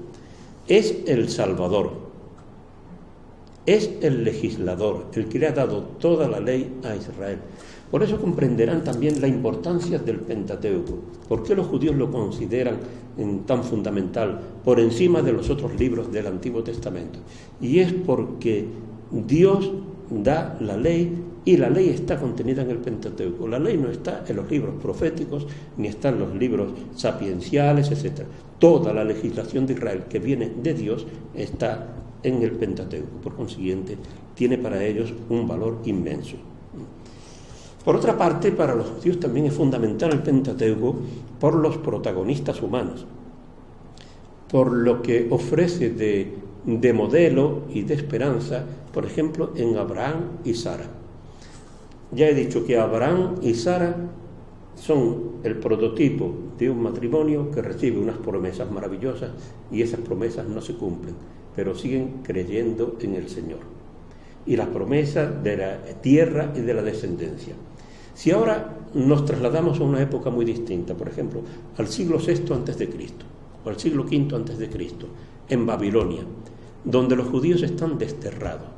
Speaker 1: Es el Salvador, es el legislador, el que le ha dado toda la ley a Israel. Por eso comprenderán también la importancia del Pentateuco. ¿Por qué los judíos lo consideran tan fundamental por encima de los otros libros del Antiguo Testamento? Y es porque Dios da la ley y la ley está contenida en el Pentateuco. La ley no está en los libros proféticos ni está en los libros sapienciales, etc. Toda la legislación de Israel que viene de Dios está en el Pentateuco. Por consiguiente, tiene para ellos un valor inmenso. Por otra parte, para los judíos también es fundamental el Pentateuco por los protagonistas humanos, por lo que ofrece de modelo y de esperanza, por ejemplo, en Abraham y Sara. Ya he dicho que Abraham y Sara son el prototipo de un matrimonio que recibe unas promesas maravillosas y esas promesas no se cumplen, pero siguen creyendo en el Señor. Y las promesas de la tierra y de la descendencia. Si ahora nos trasladamos a una época muy distinta, por ejemplo, al siglo VI a.C. o al siglo V a.C., en Babilonia, donde los judíos están desterrados,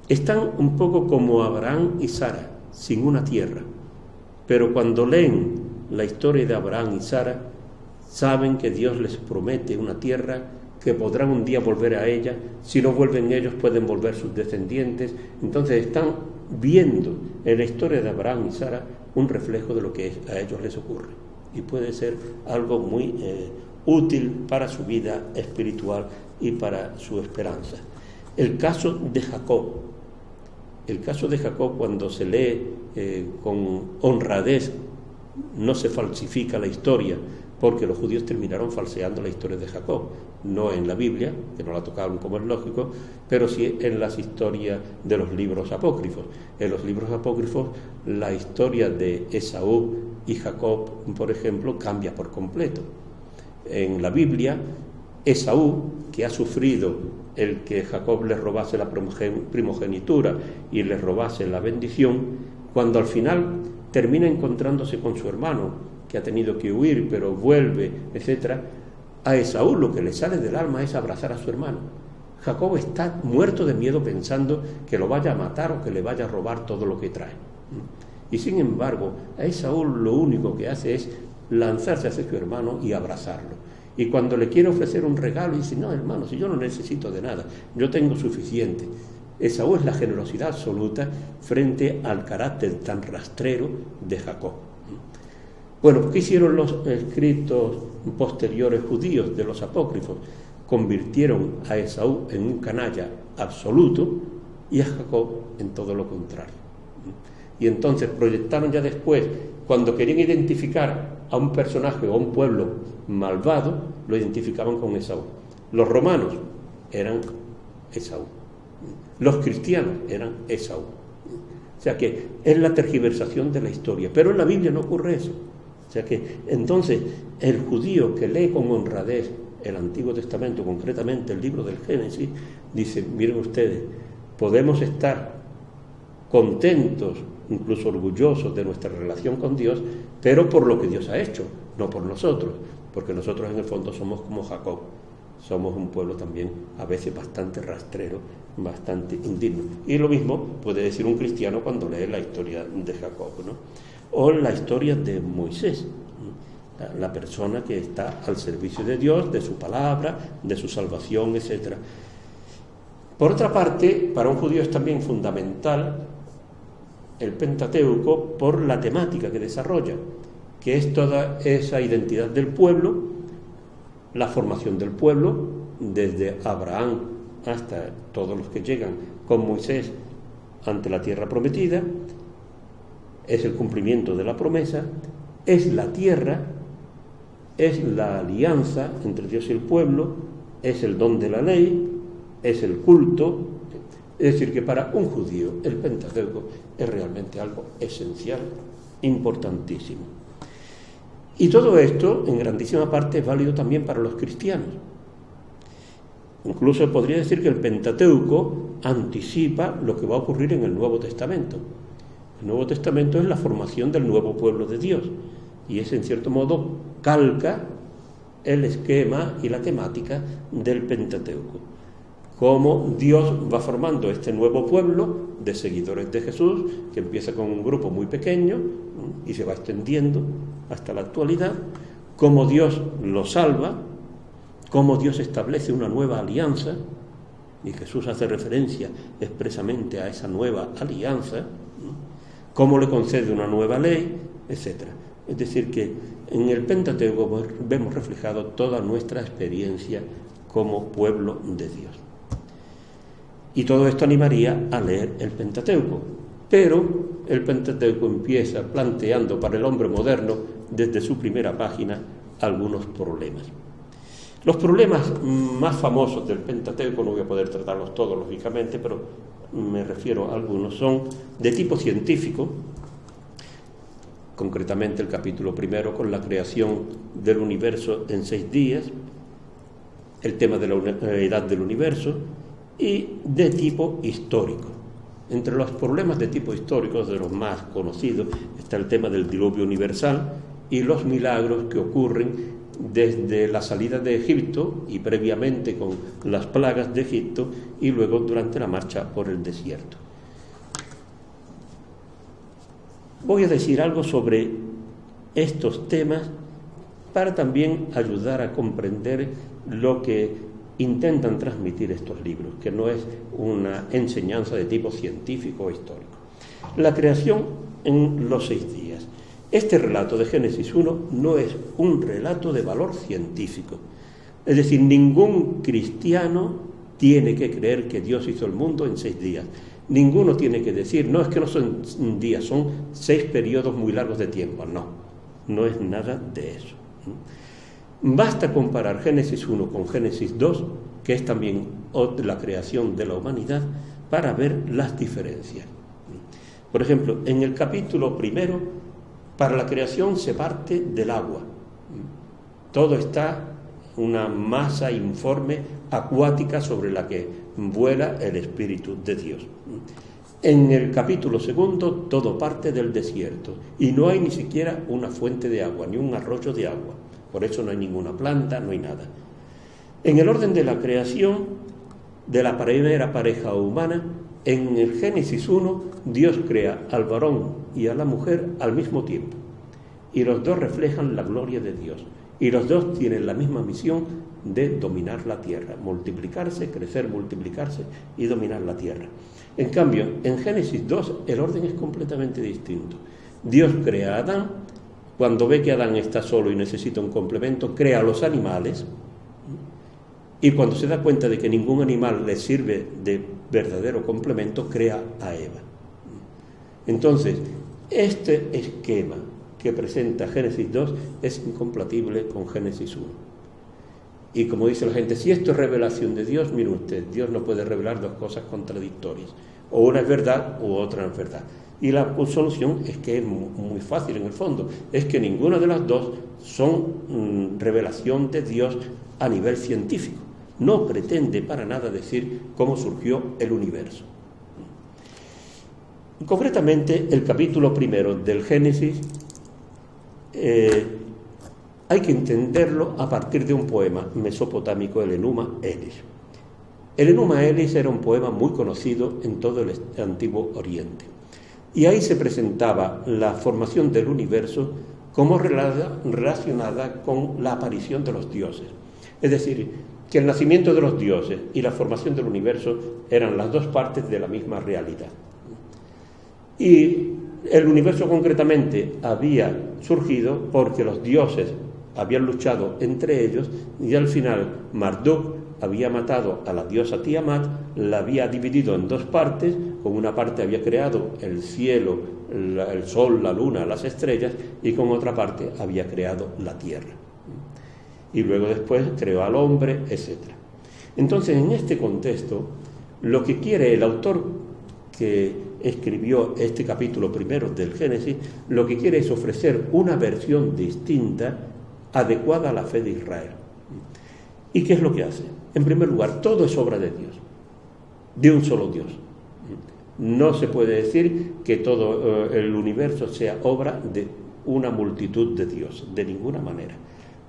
Speaker 1: están un poco como Abraham y Sara, sin una tierra, pero cuando leen la historia de Abraham y Sara, saben que Dios les promete una tierra que podrán un día volver a ella. Si no vuelven ellos, pueden volver sus descendientes. Entonces están viendo en la historia de Abraham y Sara un reflejo de lo que a ellos les ocurre, y puede ser algo muy útil para su vida espiritual y para su esperanza. El caso de Jacob, cuando se lee con honradez, no se falsifica la historia, porque los judíos terminaron falseando la historia de Jacob, no en la Biblia, que no la tocaron como es lógico, pero sí en las historias de los libros apócrifos. En los libros apócrifos la historia de Esaú y Jacob, por ejemplo, cambia por completo. En la Biblia, Esaú, que ha sufrido el que Jacob le robase la primogenitura y le robase la bendición, cuando al final termina encontrándose con su hermano, que ha tenido que huir, pero vuelve, etc., a Esaú lo que le sale del alma es abrazar a su hermano. Jacob está muerto de miedo pensando que lo vaya a matar o que le vaya a robar todo lo que trae. Y sin embargo, a Esaú lo único que hace es lanzarse hacia su hermano y abrazarlo. Y cuando le quiere ofrecer un regalo, dice: no, hermano, si yo no necesito de nada, yo tengo suficiente. Esaú es la generosidad absoluta frente al carácter tan rastrero de Jacob. Bueno, ¿qué hicieron los escritos posteriores judíos de los apócrifos? Convirtieron a Esaú en un canalla absoluto y a Jacob en todo lo contrario. Y entonces proyectaron ya después, cuando querían identificar a un personaje o a un pueblo malvado, lo identificaban con Esaú. Los romanos eran Esaú. Los cristianos eran Esaú. O sea que es la tergiversación de la historia. Pero en la Biblia no ocurre eso. O sea que entonces el judío que lee con honradez el Antiguo Testamento, concretamente el libro del Génesis, dice: miren ustedes, podemos estar contentos, incluso orgullosos de nuestra relación con Dios, pero por lo que Dios ha hecho, no por nosotros, porque nosotros en el fondo somos como Jacob, somos un pueblo también a veces bastante rastrero, bastante indigno. Y lo mismo puede decir un cristiano cuando lee la historia de Jacob, ¿no? O la historia de Moisés, la persona que está al servicio de Dios, de su palabra, de su salvación, etc. Por otra parte, para un judío es también fundamental el Pentateuco por la temática que desarrolla, que es toda esa identidad del pueblo, la formación del pueblo, desde Abraham hasta todos los que llegan con Moisés ante la tierra prometida. Es el cumplimiento de la promesa, es la tierra, es la alianza entre Dios y el pueblo, es el don de la ley, es el culto. Es decir, que para un judío el Pentateuco es realmente algo esencial, importantísimo. Y todo esto, en grandísima parte, es válido también para los cristianos. Incluso podría decir que el Pentateuco anticipa lo que va a ocurrir en el Nuevo Testamento. El Nuevo Testamento es la formación del nuevo pueblo de Dios, y es en cierto modo calca el esquema y la temática del Pentateuco. Cómo Dios va formando este nuevo pueblo de seguidores de Jesús, que empieza con un grupo muy pequeño y se va extendiendo hasta la actualidad, cómo Dios lo salva, cómo Dios establece una nueva alianza, y Jesús hace referencia expresamente a esa nueva alianza, cómo le concede una nueva ley, etc. Es decir, que en el Pentateuco vemos reflejado toda nuestra experiencia como pueblo de Dios. Y todo esto animaría a leer el Pentateuco. Pero el Pentateuco empieza planteando para el hombre moderno, desde su primera página, algunos problemas. Los problemas más famosos del Pentateuco, no voy a poder tratarlos todos, lógicamente, pero me refiero a algunos, son de tipo científico, concretamente el capítulo primero con la creación del universo en 6 días, el tema de la unidad del universo, y de tipo histórico. Entre los problemas de tipo histórico, de los más conocidos, está el tema del diluvio universal y los milagros que ocurren desde la salida de Egipto y previamente con las plagas de Egipto y luego durante la marcha por el desierto. Voy a decir algo sobre estos temas para también ayudar a comprender lo que intentan transmitir estos libros, que no es una enseñanza de tipo científico o histórico. La creación en los 6 días. Este relato de Génesis 1 no es un relato de valor científico. Es decir, ningún cristiano tiene que creer que Dios hizo el mundo en 6 días. Ninguno tiene que decir, no, es que no son días, son 6 periodos muy largos de tiempo. No, no es nada de eso. Basta comparar Génesis 1 con Génesis 2, que es también la creación de la humanidad, para ver las diferencias. Por ejemplo, en el capítulo primero, para la creación se parte del agua. Todo está una masa informe acuática sobre la que vuela el Espíritu de Dios. En el capítulo segundo, todo parte del desierto y no hay ni siquiera una fuente de agua, ni un arroyo de agua. Por eso no hay ninguna planta, no hay nada. En el orden de la creación de la primera pareja humana, en el Génesis 1, Dios crea al varón y a la mujer al mismo tiempo. Y los dos reflejan la gloria de Dios. Y los dos tienen la misma misión de dominar la tierra, multiplicarse, crecer, multiplicarse y dominar la tierra. En cambio, en Génesis 2 el orden es completamente distinto. Dios crea a Adán, cuando ve que Adán está solo y necesita un complemento, crea a los animales, y cuando se da cuenta de que ningún animal le sirve de verdadero complemento, crea a Eva. Entonces, este esquema que presenta Génesis 2 es incompatible con Génesis 1. Y como dice la gente, si esto es revelación de Dios, mire usted, Dios no puede revelar dos cosas contradictorias. O una es verdad o otra no es verdad. Y la solución es que es muy fácil en el fondo. Es que ninguna de las dos son revelación de Dios a nivel científico. No pretende para nada decir cómo surgió el universo. Concretamente, el capítulo primero del Génesis hay que entenderlo a partir de un poema mesopotámico, el Enuma Elis. El Enuma Elis era un poema muy conocido en todo el Antiguo Oriente. Y ahí se presentaba la formación del universo como relacionada con la aparición de los dioses. Es decir, que el nacimiento de los dioses y la formación del universo eran las dos partes de la misma realidad. Y el universo concretamente había surgido porque los dioses habían luchado entre ellos y al final Marduk había matado a la diosa Tiamat, la había dividido en dos partes, con una parte había creado el cielo, el sol, la luna, las estrellas, y con otra parte había creado la tierra. Y luego después creó al hombre, etc. Entonces, en este contexto, lo que quiere el autor que escribió este capítulo primero del Génesis, lo que quiere es ofrecer una versión distinta, adecuada a la fe de Israel. ¿Y qué es lo que hace? En primer lugar, todo es obra de Dios, de un solo Dios. No se puede decir que todo el universo sea obra de una multitud de dioses, de ninguna manera.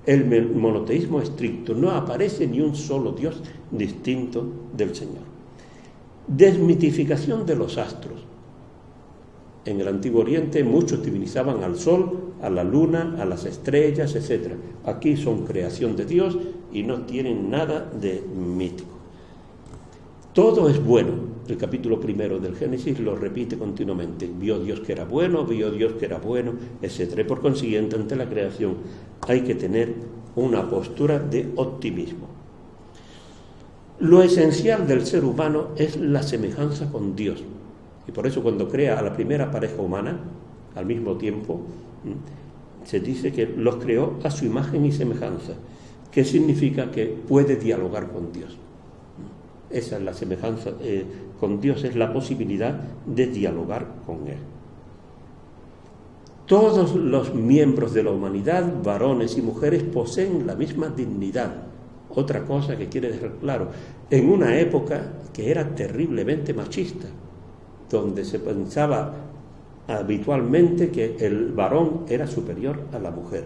Speaker 1: El monoteísmo estricto, no aparece ni un solo Dios distinto del Señor. Desmitificación de los astros. En el Antiguo Oriente muchos divinizaban al sol, a la luna, a las estrellas, etc. Aquí son creación de Dios y no tienen nada de mítico. Todo es bueno. El capítulo primero del Génesis lo repite continuamente. Vio Dios que era bueno, etc. Y por consiguiente, ante la creación hay que tener una postura de optimismo. Lo esencial del ser humano es la semejanza con Dios. Y por eso cuando crea a la primera pareja humana, al mismo tiempo, se dice que los creó a su imagen y semejanza, que significa que puede dialogar con Dios. Esa es la semejanza con Dios, es la posibilidad de dialogar con Él. Todos los miembros de la humanidad, varones y mujeres, poseen la misma dignidad. Otra cosa que quiere dejar claro, en una época que era terriblemente machista, donde se pensaba habitualmente que el varón era superior a la mujer.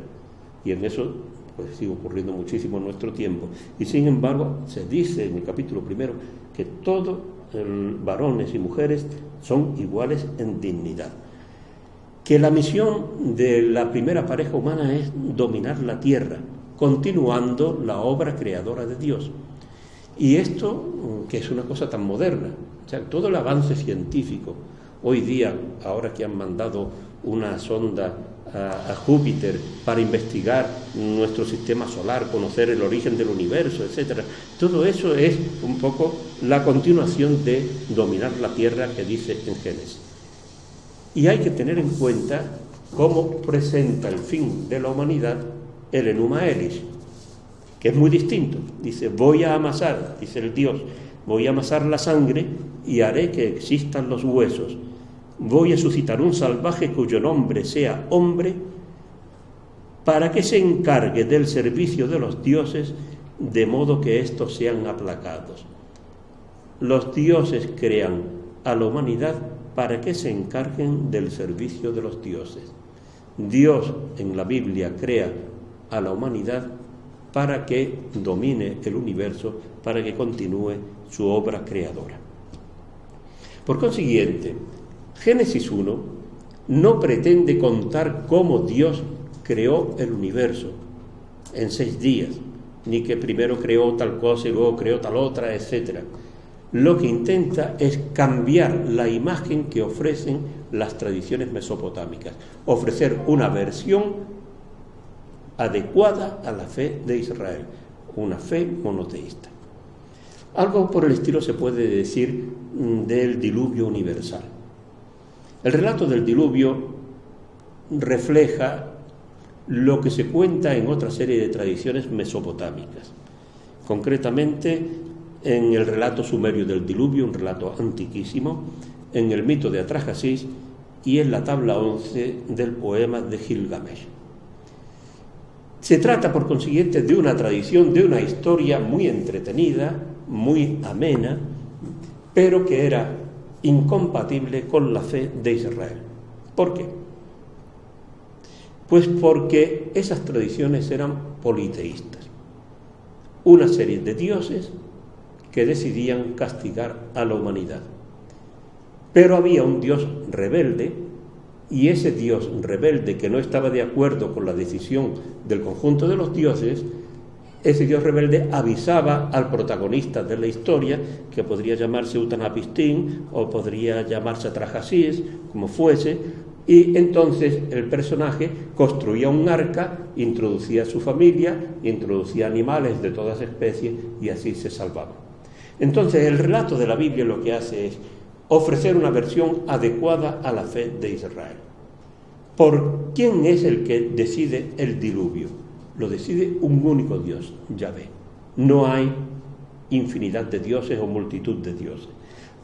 Speaker 1: Y en eso pues sigue ocurriendo muchísimo en nuestro tiempo. Y sin embargo, se dice en el capítulo primero que todos varones y mujeres son iguales en dignidad. que la misión de la primera pareja humana es dominar la tierra, continuando la obra creadora de Dios. Y esto, que es una cosa tan moderna, o sea, todo el avance científico, hoy día, ahora que han mandado una sonda a Júpiter para investigar nuestro sistema solar, conocer el origen del universo, etcétera, todo eso es un poco la continuación de dominar la tierra que dice en Génesis. Y hay que tener en cuenta cómo presenta el fin de la humanidad el Enuma Elish, que es muy distinto. Dice, voy a amasar, dice el Dios, voy a amasar la sangre y haré que existan los huesos. Voy a suscitar un salvaje cuyo nombre sea hombre, para que se encargue del servicio de los dioses, de modo que éstos sean aplacados. Los dioses crean a la humanidad para que se encarguen del servicio de los dioses. Dios en la Biblia crea a la humanidad para que domine el universo, para que continúe su obra creadora. Por consiguiente, Génesis 1 no pretende contar cómo Dios creó el universo en 6 días, ni que primero creó tal cosa y luego creó tal otra, etc. Lo que intenta es cambiar la imagen que ofrecen las tradiciones mesopotámicas, ofrecer una versión adecuada a la fe de Israel, una fe monoteísta. Algo por el estilo se puede decir del diluvio universal. El relato del diluvio refleja lo que se cuenta en otra serie de tradiciones mesopotámicas, concretamente en el relato sumerio del diluvio, un relato antiquísimo, en el mito de Atrahasis y en la tabla 11 del poema de Gilgamesh. Se trata, por consiguiente, de una tradición, de una historia muy entretenida, muy amena, pero que era incompatible con la fe de Israel. ¿Por qué? Pues porque esas tradiciones eran politeístas. Una serie de dioses que decidían castigar a la humanidad. Pero había un Dios rebelde, y ese Dios rebelde que no estaba de acuerdo con la decisión del conjunto de los dioses, ese Dios rebelde avisaba al protagonista de la historia, que podría llamarse Utnapishtim o podría llamarse Atrahasis, como fuese, y entonces el personaje construía un arca, introducía a su familia, introducía animales de todas especies y así se salvaba. Entonces el relato de la Biblia lo que hace es ofrecer una versión adecuada a la fe de Israel. ¿Por quién es el que decide el diluvio? Lo decide un único Dios, Yahvé. No hay infinidad de dioses o multitud de dioses.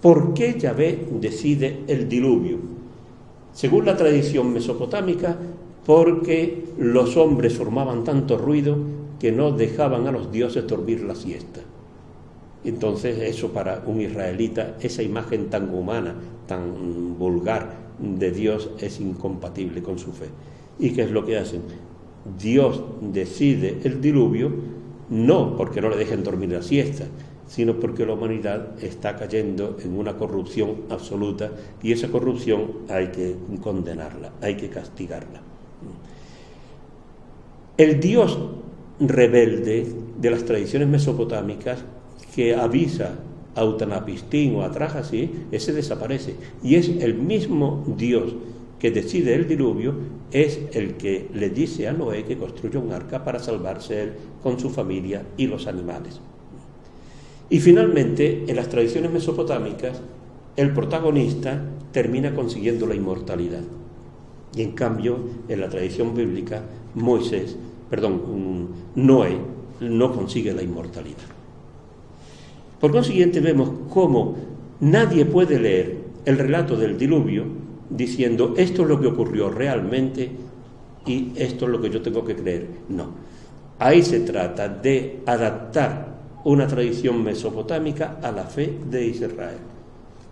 Speaker 1: ¿Por qué Yahvé decide el diluvio? Según la tradición mesopotámica, porque los hombres formaban tanto ruido que no dejaban a los dioses dormir la siesta. Entonces eso para un israelita, esa imagen tan humana, tan vulgar de Dios es incompatible con su fe. ¿Y qué es lo que hacen? Dios decide el diluvio no porque no le dejen dormir la siesta, sino porque la humanidad está cayendo en una corrupción absoluta y esa corrupción hay que condenarla, hay que castigarla. El Dios rebelde de las tradiciones mesopotámicas que avisa a Utnapishtim o a Atrahasis, ese desaparece. Y es el mismo Dios que decide el diluvio, es el que le dice a Noé que construya un arca para salvarse él con su familia y los animales. Y finalmente, en las tradiciones mesopotámicas, el protagonista termina consiguiendo la inmortalidad. Y en cambio, en la tradición bíblica, Noé no consigue la inmortalidad. Por consiguiente, vemos cómo nadie puede leer el relato del diluvio diciendo esto es lo que ocurrió realmente y esto es lo que yo tengo que creer. No. Ahí se trata de adaptar una tradición mesopotámica a la fe de Israel.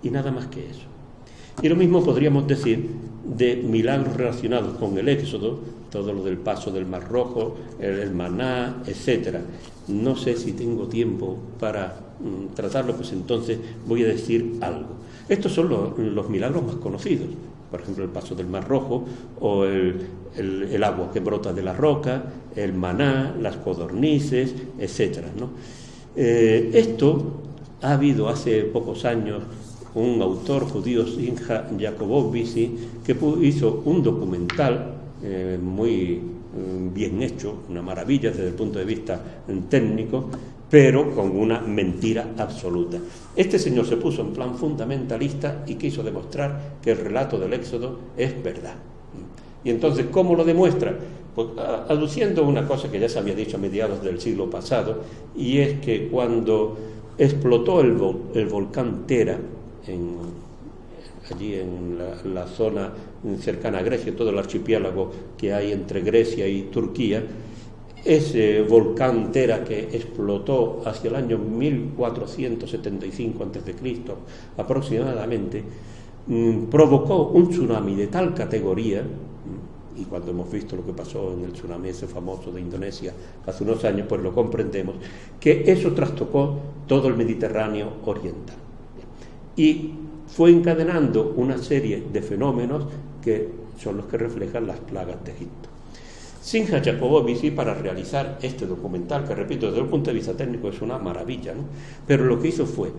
Speaker 1: Y nada más que eso. Y lo mismo podríamos decir de milagros relacionados con el Éxodo, todo lo del paso del Mar Rojo, el maná, etc. No sé si tengo tiempo para tratarlo, pues entonces voy a decir algo. Estos son los milagros más conocidos. por ejemplo el paso del Mar Rojo, o el agua que brota de la roca, el maná, las codornices, etcétera, ¿no? Esto ha habido hace pocos años un autor judío, Simcha Jacobovici, que hizo un documental muy bien hecho, una maravilla desde el punto de vista técnico, pero con una mentira absoluta. Este señor se puso en plan fundamentalista y quiso demostrar que el relato del Éxodo es verdad. Y entonces, ¿cómo lo demuestra? Pues aduciendo una cosa que ya se había dicho a mediados del siglo pasado, y es que cuando explotó el volcán Tera, allí en la zona cercana a Grecia, todo el archipiélago que hay entre Grecia y Turquía, ese volcán Tera que explotó hacia el año 1475 a.C. aproximadamente, provocó un tsunami de tal categoría, y cuando hemos visto lo que pasó en el tsunami ese famoso de Indonesia hace unos años, pues lo comprendemos, que eso trastocó todo el Mediterráneo oriental. Y fue encadenando una serie de fenómenos que son los que reflejan las plagas de Egipto. Simcha Jacobovici, para realizar este documental, que repito, desde el punto de vista técnico es una maravilla, ¿no? Pero lo que hizo fue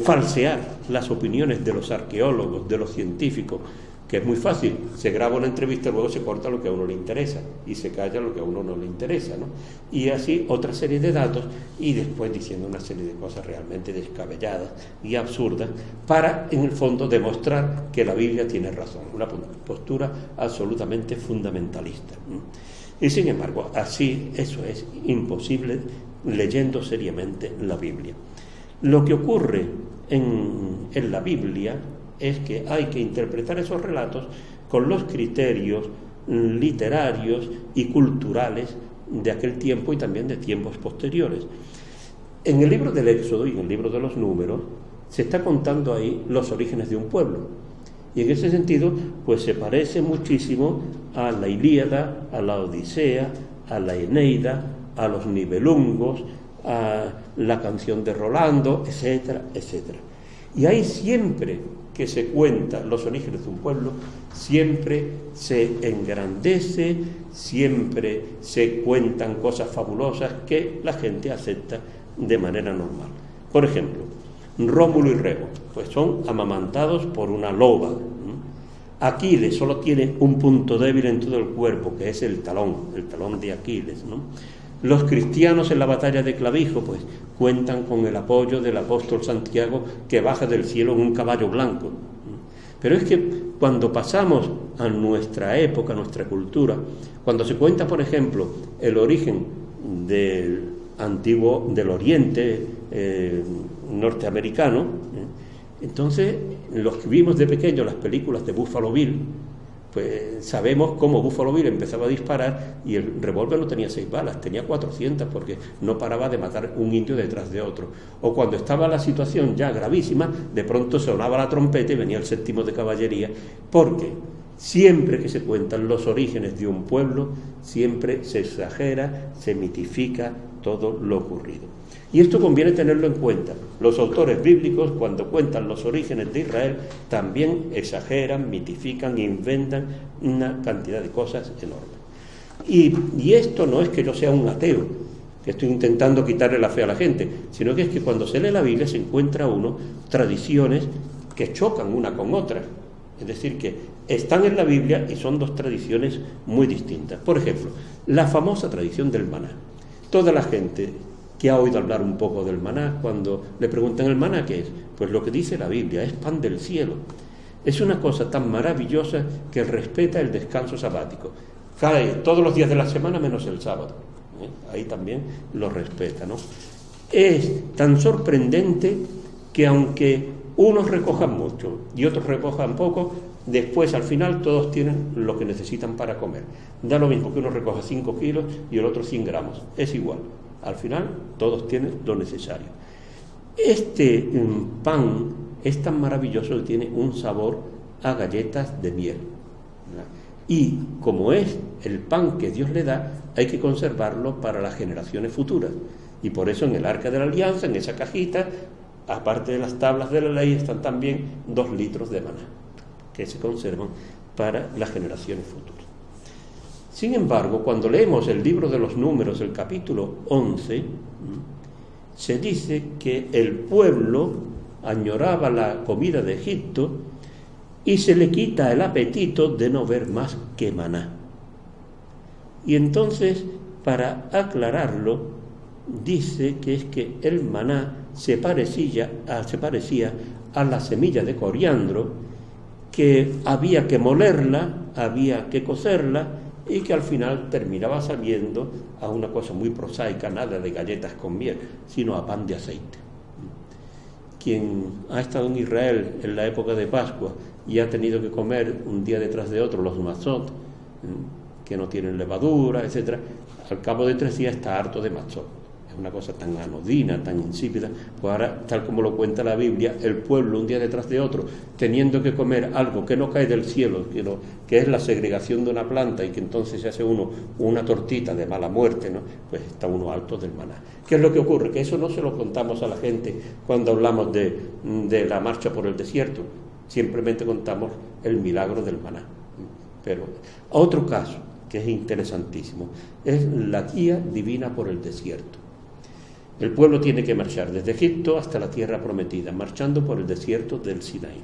Speaker 1: falsear las opiniones de los arqueólogos, de los científicos, que es muy fácil, se graba una entrevista y luego se corta lo que a uno le interesa y se calla lo que a uno no le interesa, ¿no? Y así otra serie de datos, y después diciendo una serie de cosas realmente descabelladas y absurdas para, en el fondo, demostrar que la Biblia tiene razón, una postura absolutamente fundamentalista. Y sin embargo, así eso es imposible leyendo seriamente la Biblia. Lo que ocurre en la Biblia es que hay que interpretar esos relatos con los criterios literarios y culturales de aquel tiempo y también de tiempos posteriores. En el libro del Éxodo y en el libro de los Números se está contando ahí los orígenes de un pueblo, y en ese sentido pues se parece muchísimo a la Ilíada, a la Odisea, a la Eneida, a los Nibelungos, a la canción de Rolando, etcétera, etcétera. Y ahí siempre que se cuentan los orígenes de un pueblo, siempre se engrandece, siempre se cuentan cosas fabulosas que la gente acepta de manera normal. Por ejemplo, Rómulo y Remo, pues son amamantados por una loba. Aquiles solo tiene un punto débil en todo el cuerpo, que es el talón de Aquiles, ¿no? Los cristianos en la batalla de Clavijo pues cuentan con el apoyo del apóstol Santiago, que baja del cielo en un caballo blanco. Pero es que cuando pasamos a nuestra época, a nuestra cultura, cuando se cuenta, por ejemplo, el origen del Oriente norteamericano, entonces los que vimos de pequeños las películas de Buffalo Bill, pues sabemos cómo Buffalo Bill empezaba a disparar y el revólver no tenía 6 balas, tenía 400, porque no paraba de matar un indio detrás de otro. O cuando estaba la situación ya gravísima, de pronto sonaba la trompeta y venía el 7º de caballería, porque siempre que se cuentan los orígenes de un pueblo, siempre se exagera, se mitifica todo lo ocurrido. Y esto conviene tenerlo en cuenta. Los autores bíblicos, cuando cuentan los orígenes de Israel, también exageran, mitifican, inventan una cantidad de cosas enormes. Y esto no es que yo sea un ateo, que estoy intentando quitarle la fe a la gente, sino que es que cuando se lee la Biblia se encuentra uno tradiciones que chocan una con otra. Es decir, que están en la Biblia y son dos tradiciones muy distintas. Por ejemplo, la famosa tradición del maná. Toda la gente que ha oído hablar un poco del maná, cuando le preguntan el maná, ¿qué es? Pues lo que dice la Biblia, es pan del cielo. Es una cosa tan maravillosa que respeta el descanso sabático. Cae todos los días de la semana menos el sábado. Ahí también lo respeta, ¿no? Es tan sorprendente que aunque unos recojan mucho y otros recojan poco, después al final todos tienen lo que necesitan para comer. Da lo mismo que uno recoja 5 kilos y el otro 100 gramos. Es igual. Al final todos tienen lo necesario. Este pan es tan maravilloso que tiene un sabor a galletas de miel, ¿verdad? Y como es el pan que Dios le da, hay que conservarlo para las generaciones futuras. Y por eso en el Arca de la Alianza, en esa cajita, aparte de las tablas de la ley, están también 2 litros de maná. que se conservan para las generaciones futuras. Sin embargo, cuando leemos el libro de los Números, el capítulo 11, se dice que el pueblo añoraba la comida de Egipto y se le quita el apetito de no ver más que maná. Y entonces, para aclararlo, dice que es que el maná se parecía a la semilla de coriandro, que había que molerla, había que cocerla, y que al final terminaba saliendo a una cosa muy prosaica, nada de galletas con miel, sino a pan de aceite. Quien ha estado en Israel en la época de Pascua y ha tenido que comer un día detrás de otro los matzot, que no tienen levadura, etc., al cabo de 3 días está harto de matzot. Es una cosa tan anodina, tan insípida. Pues ahora, tal como lo cuenta la Biblia, el pueblo un día detrás de otro, teniendo que comer algo que no cae del cielo, que es la segregación de una planta, y que entonces se hace uno una tortita de mala muerte, ¿no? Pues está uno harto del maná. ¿Qué es lo que ocurre? Que eso no se lo contamos a la gente cuando hablamos de la marcha por el desierto. Simplemente contamos el milagro del maná. Pero otro caso que es interesantísimo es la guía divina por el desierto. El pueblo tiene que marchar desde Egipto hasta la tierra prometida, marchando por el desierto del Sinaí.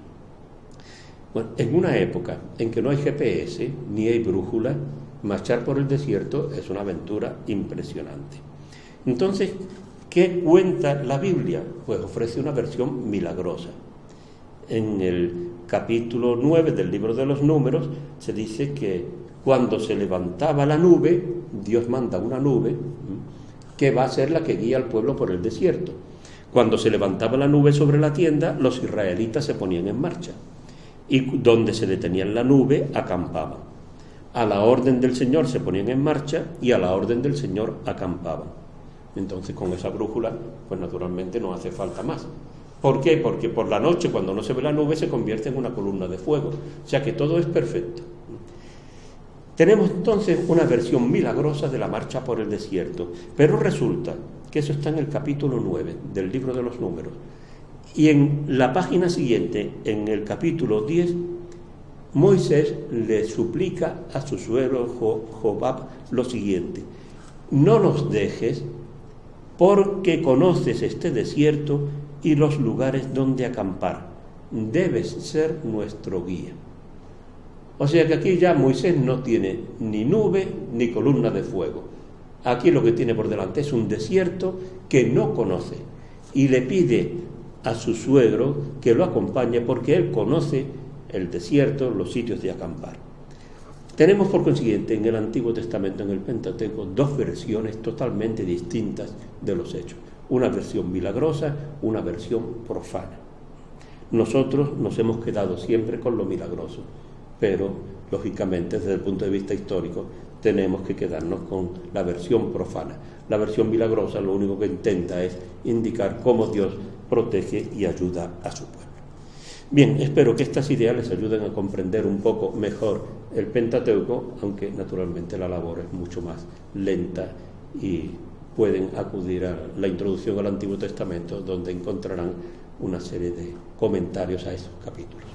Speaker 1: Bueno, en una época en que no hay GPS ni hay brújula, marchar por el desierto es una aventura impresionante. Entonces, ¿qué cuenta la Biblia? Pues ofrece una versión milagrosa. En el capítulo 9 del libro de los Números se dice que cuando se levantaba la nube, Dios manda una nube que va a ser la que guía al pueblo por el desierto. Cuando se levantaba la nube sobre la tienda, los israelitas se ponían en marcha, y donde se detenía la nube, acampaban. A la orden del Señor se ponían en marcha, y a la orden del Señor acampaban. Entonces, con esa brújula, pues naturalmente no hace falta más. ¿Por qué? Porque por la noche, cuando no se ve la nube, se convierte en una columna de fuego. O sea que todo es perfecto. Tenemos entonces una versión milagrosa de la marcha por el desierto, pero resulta que eso está en el capítulo 9 del libro de los Números. Y en la página siguiente, en el capítulo 10, Moisés le suplica a su suegro Jobab lo siguiente: no nos dejes, porque conoces este desierto y los lugares donde acampar. Debes ser nuestro guía. O sea que aquí ya Moisés no tiene ni nube ni columna de fuego. Aquí lo que tiene por delante es un desierto que no conoce, y le pide a su suegro que lo acompañe porque él conoce el desierto, los sitios de acampar. Tenemos por consiguiente en el Antiguo Testamento, en el Pentateuco, 2 versiones totalmente distintas de los hechos. Una versión milagrosa, una versión profana. Nosotros nos hemos quedado siempre con lo milagroso, pero, lógicamente, desde el punto de vista histórico, tenemos que quedarnos con la versión profana. La versión milagrosa lo único que intenta es indicar cómo Dios protege y ayuda a su pueblo. Bien, espero que estas ideas les ayuden a comprender un poco mejor el Pentateuco, aunque naturalmente la labor es mucho más lenta, y pueden acudir a la introducción al Antiguo Testamento, donde encontrarán una serie de comentarios a esos capítulos.